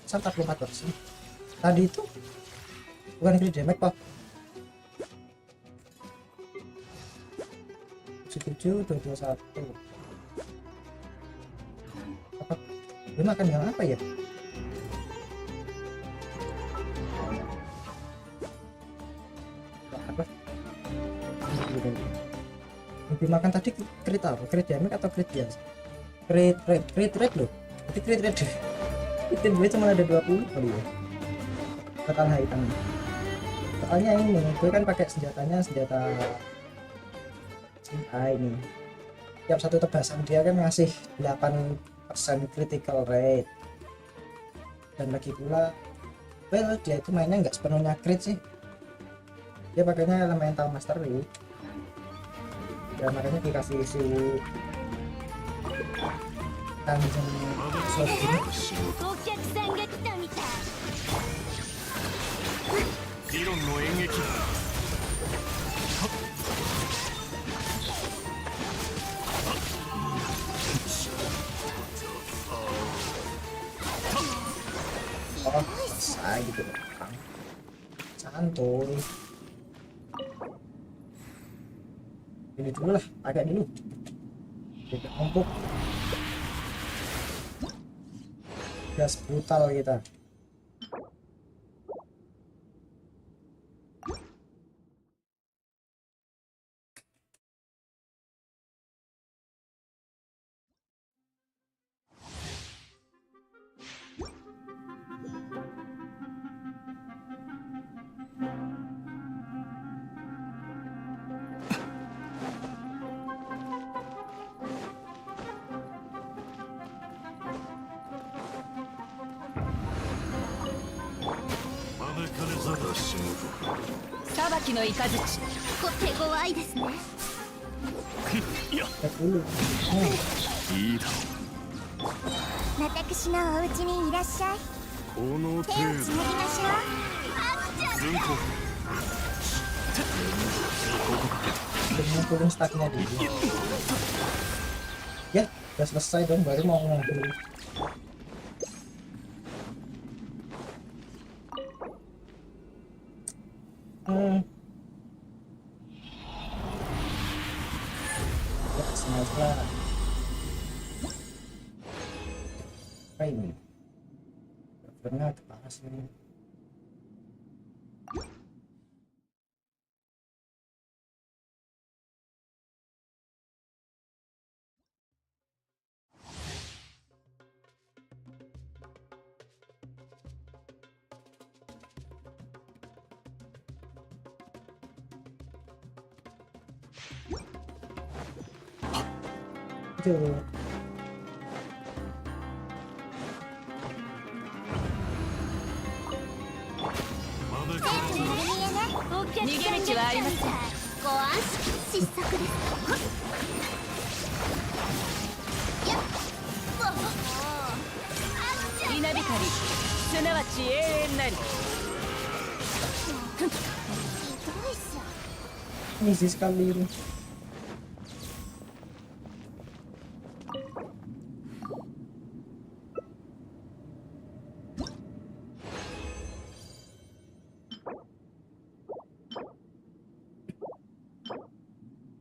44%. Tadi itu bukan crit damage kok. 721. Apa dia makan yang apa ya? Apa lebih makan tadi crit apa? Crit damage atau crit biasa? Crit red loh. Itu crit red. Itu gue cuma ada 20 kali ya total item. Soalnya ini gue kan pakai senjatanya senjata ini. Tiap satu tebasan dia kan ngasih 8% critical rate. Dan lagi pula well dia itu mainnya nggak sepenuhnya crit sih, dia pakainya elemental mastery ya, makanya dikasih si kanjeng sword ini. Oh, selesai gitu loh. Santuy. Ini dulu lah, pakai dulu. Jadi empuk. Gas brutal kita. ngumpulin stacknya dulu. Ya udah selesai dong, baru mau ngumpulin. Ya smash lah. Apa ini? Benar panas ini. Tuh. Easy sekali ini.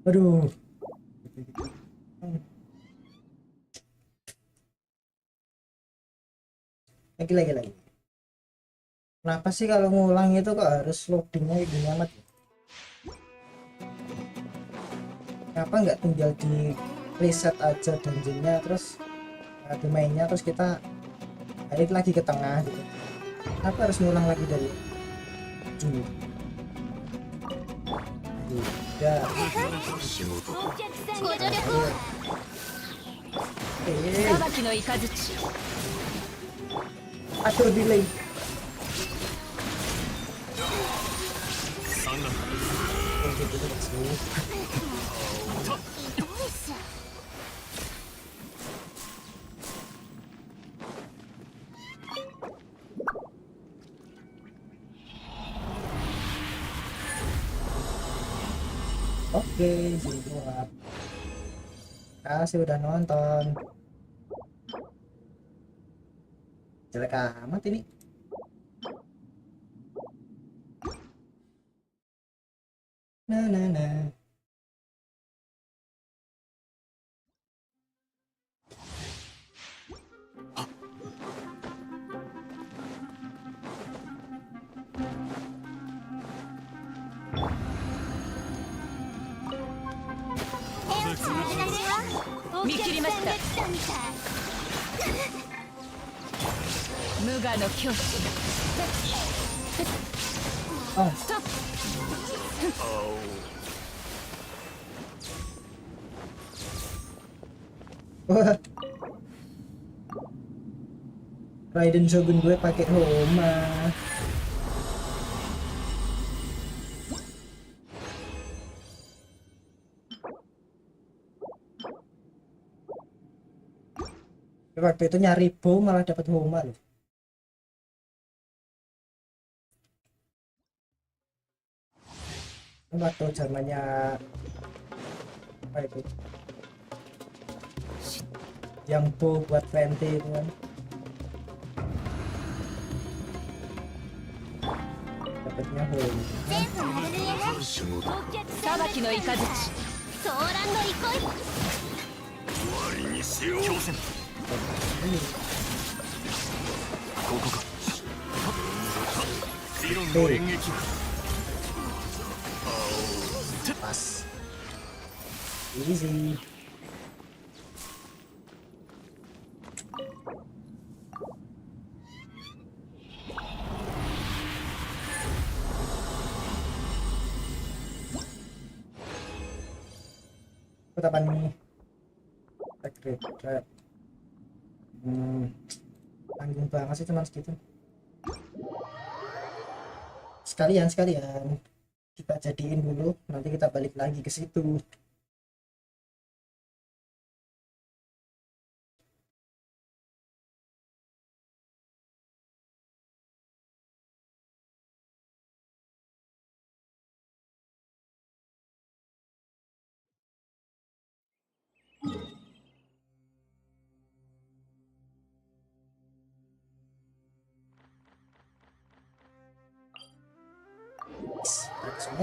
Aduh. Lagi. Kenapa sih kalau ngulang itu kok harus loadingnya gini amat ya? Kenapa nggak tinggal di reset aja dungeonnya, terus di mainnya, terus kita balik lagi ke tengah gitu? Kenapa harus ngulang lagi dari dulu? Ya. Atur delay. Oke, semua. Kasih udah nonton. Jelek amat ini. Nah. Wah. Raiden Shogun gue pakai Homa. Waktu itu nyari bow malah dapat Homa loh. Waktu zamannya apa itu? Yang bow buat Fenty itu kan. Dapatnya Homa. Pas. Easy. Apa nih? Red. Tanggung banget sih cuman segitu. Sekalian kita jadiin dulu, nanti kita balik lagi ke situ.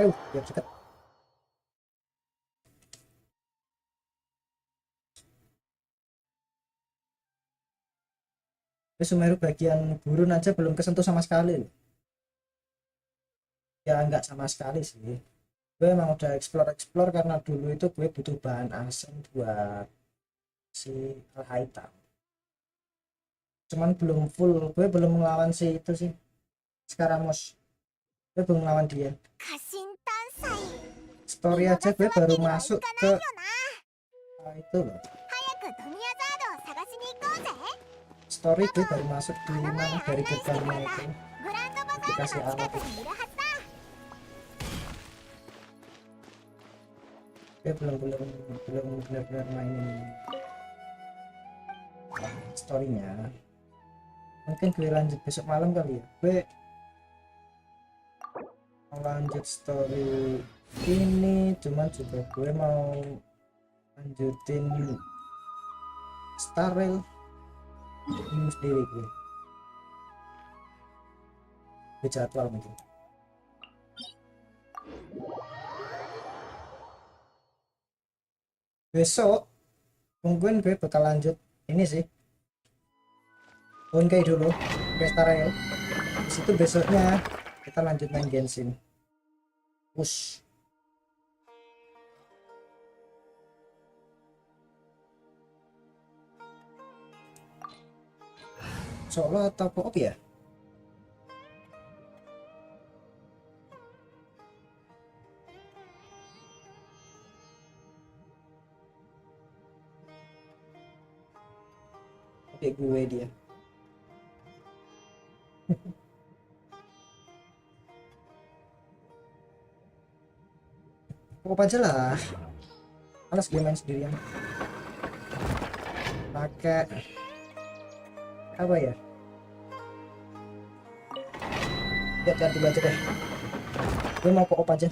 biar deket. Sumeru bagian gurun aja belum kesentuh sama sekali loh. Ya nggak sama sekali sih, gue emang udah explore karena dulu itu gue butuh bahan asem buat si hitam, cuman belum full, gue belum melawan si itu sih Scaramouche, gue belum melawan dia. 過信探査員 Story aja gue baru masuk ke よな itu loh, 早くドニアザードを探しに行こうぜ story gue baru masuk di mana dari gerbangnya itu グランドバザールの dikasih 近 alat くにいるはずだ gue belum benar-benar mainin storynya. Mungkin gue lanjut besok malam kali ya, gue mau lanjut story ini, cuman juga gue mau lanjutin Star Rail ini sendiri. Gue jadwal mungkin besok, mungkin gue bakal lanjut ini sih, kayak dulu ke Star Rail, disitu besoknya kita lanjut main Genshin. Push. Solo atau co-op ya? Oke, gue dia. Co-op aja lah. Males gue main sendirian. Pakai apa ya? Lihat dulu aja deh. Gue mau co-op aja.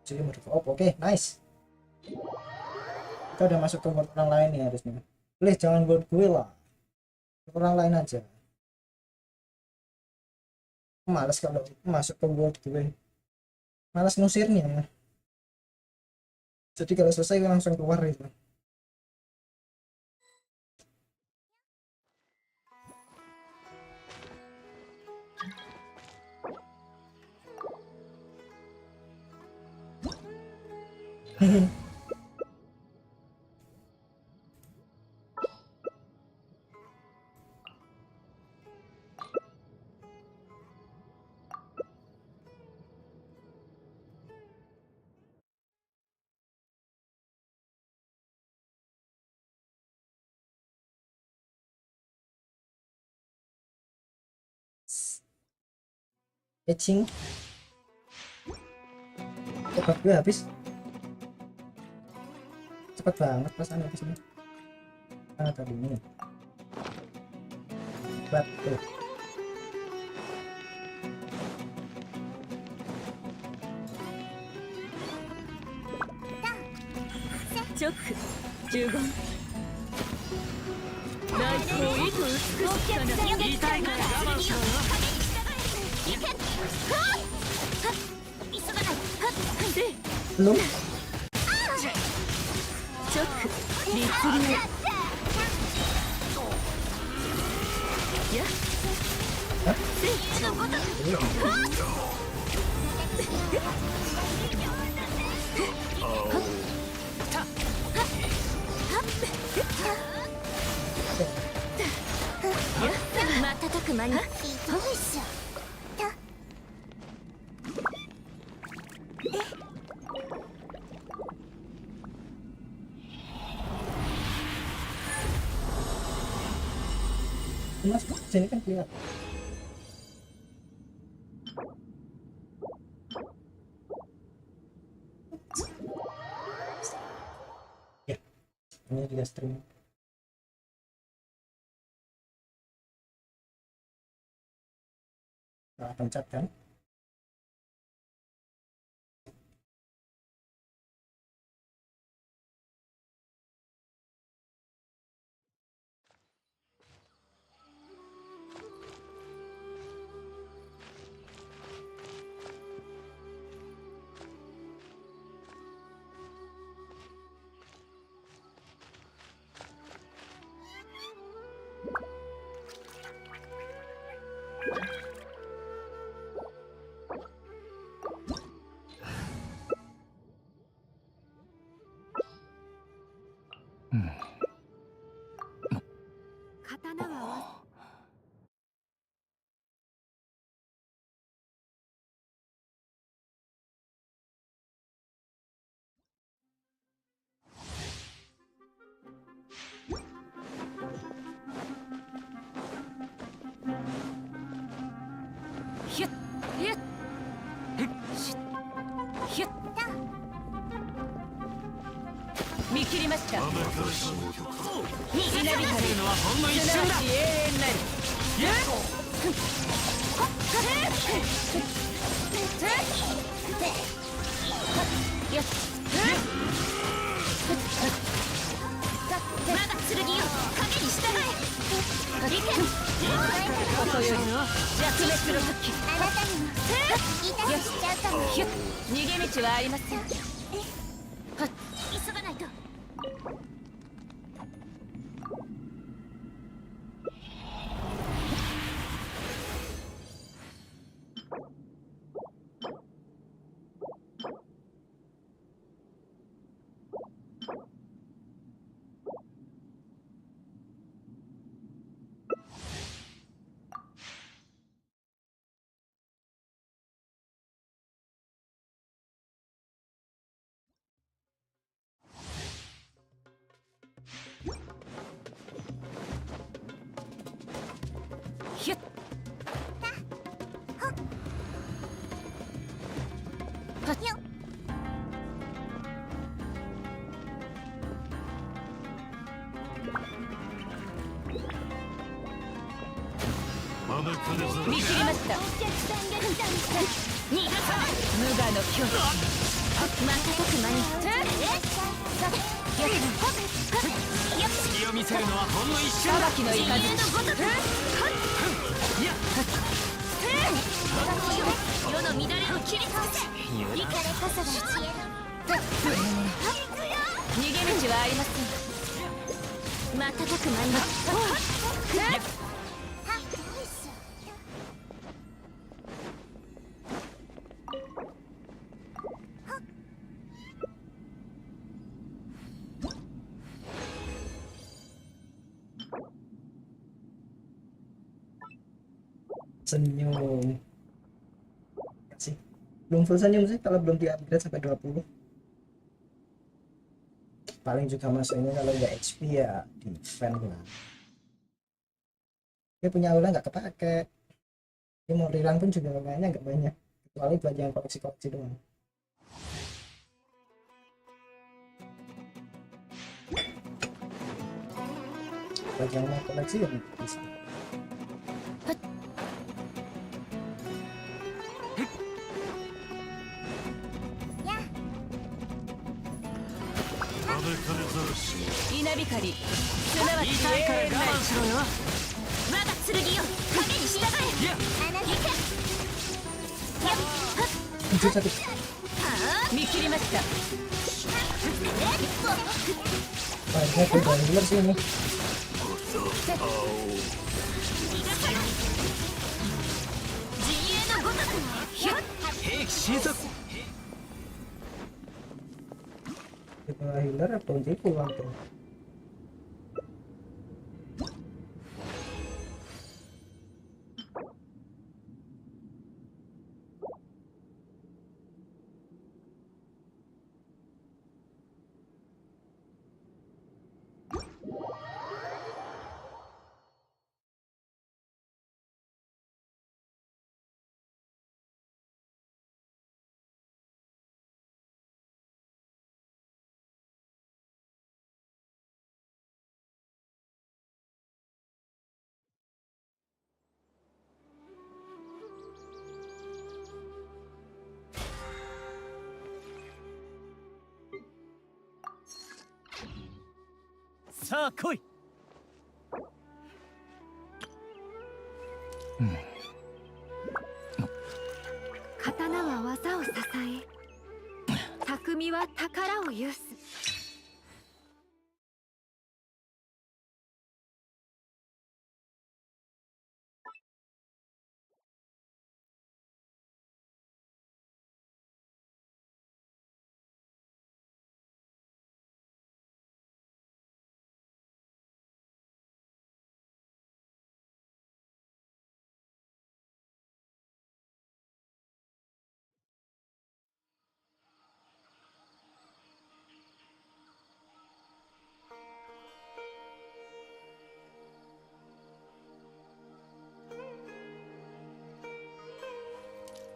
Jadi mau co-op, oke, nice. Kita udah masuk ke world orang lain nih harusnya. Please jangan buat gue lah. Orang lain aja. Males kalau masuk ke world gue. Males ngusirnya. Jadi kalau selesai gue langsung keluar itu. Etching. Obat gue habis. Cepet banget perasaan habisnya. Mana tadi ini? Obat tuh. Belum. Mas, sini kan kelihatan. Ya, ini juga stream. Nah, pencet kan? ひゅっひゅっしゅっひゅっ見切りました。稲光るのはほんの一瞬だ。永遠なる。まだ剣よ、影に従え。ここより弱滅の時。あなたにもいたしちゃうかも。ひゅっ逃げ道はありません。急がないと。ひゅっ見切りました。お客さんが来たみたい。無我の境地。瞬く間に。隙を見せるのはほんの一瞬だ。裁きの雷。世の乱れを切り裂け。怒れこそが知恵の。逃げ道はありません。瞬く間に。Senyum. Sih. Belum full senyum sih kalau belum di-upgrade sampai 20. Paling juga masanya kalau nggak XP ya defend lah. Dia punya aula nggak kepake. Dia mau rerun pun juga kayaknya nggak banyak. Kecuali buat yang koleksi-koleksi doang. Buat yang mau koleksi ya bisa.稲光、すなわち永遠なる。我が剣よ、影に従え。あなた行け。見切りました。Banyak bener sih ini. 陣営のごとく。兵器新作。Kita healer atau tipu bang tuh. Sa koi. 刀は技を支え、匠は宝を有す。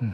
逃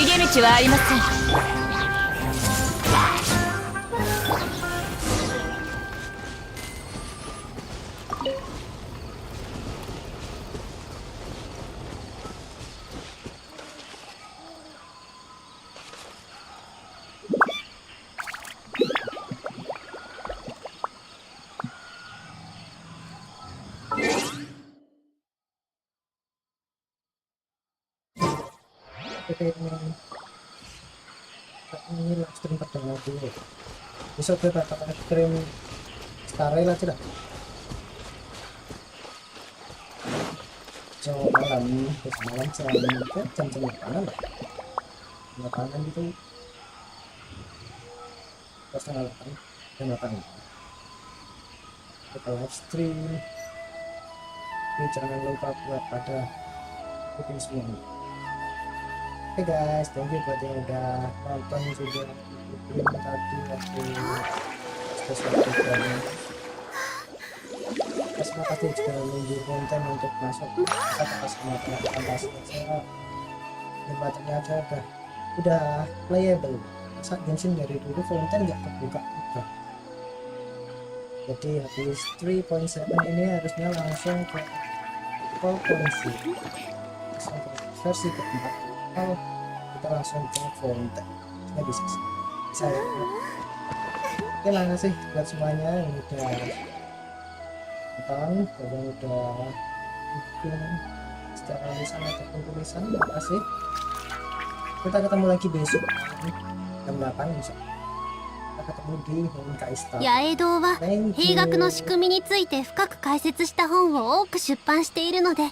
げ道はありません。Ini live stream perdana dulu. Besok gue bakal live stream Starry lah tidak. So malam jam 8-an lah. 8-an gitu. Pas tanggal 8 jam 8 kita live stream. Jadi jangan lupa buat pada ikutin semua. Oke guys, thank you buat yang udah nonton juga film tadi waktu spesial programnya. Terima kasih juga nunggu konten untuk masuk kita pas melakukan saya ternyata udah playable. Saat Genshin dari dulu konten nggak terbuka juga. Jadi habis 3.7 ini harusnya langsung ke 4.0 versi keempat. Kita langsung ke konten, nggak bisa sih. saya. Oke, makasih buat semuanya yang udah nonton, yang udah dukung secara lisan ataupun tulisan. Makasih. Kita ketemu lagi besok jam 8 bisa. Kita ketemu di Home Kaista. 野営堂は Thank 兵学の you. 仕組みについて深く解説した本を多く出版しているので、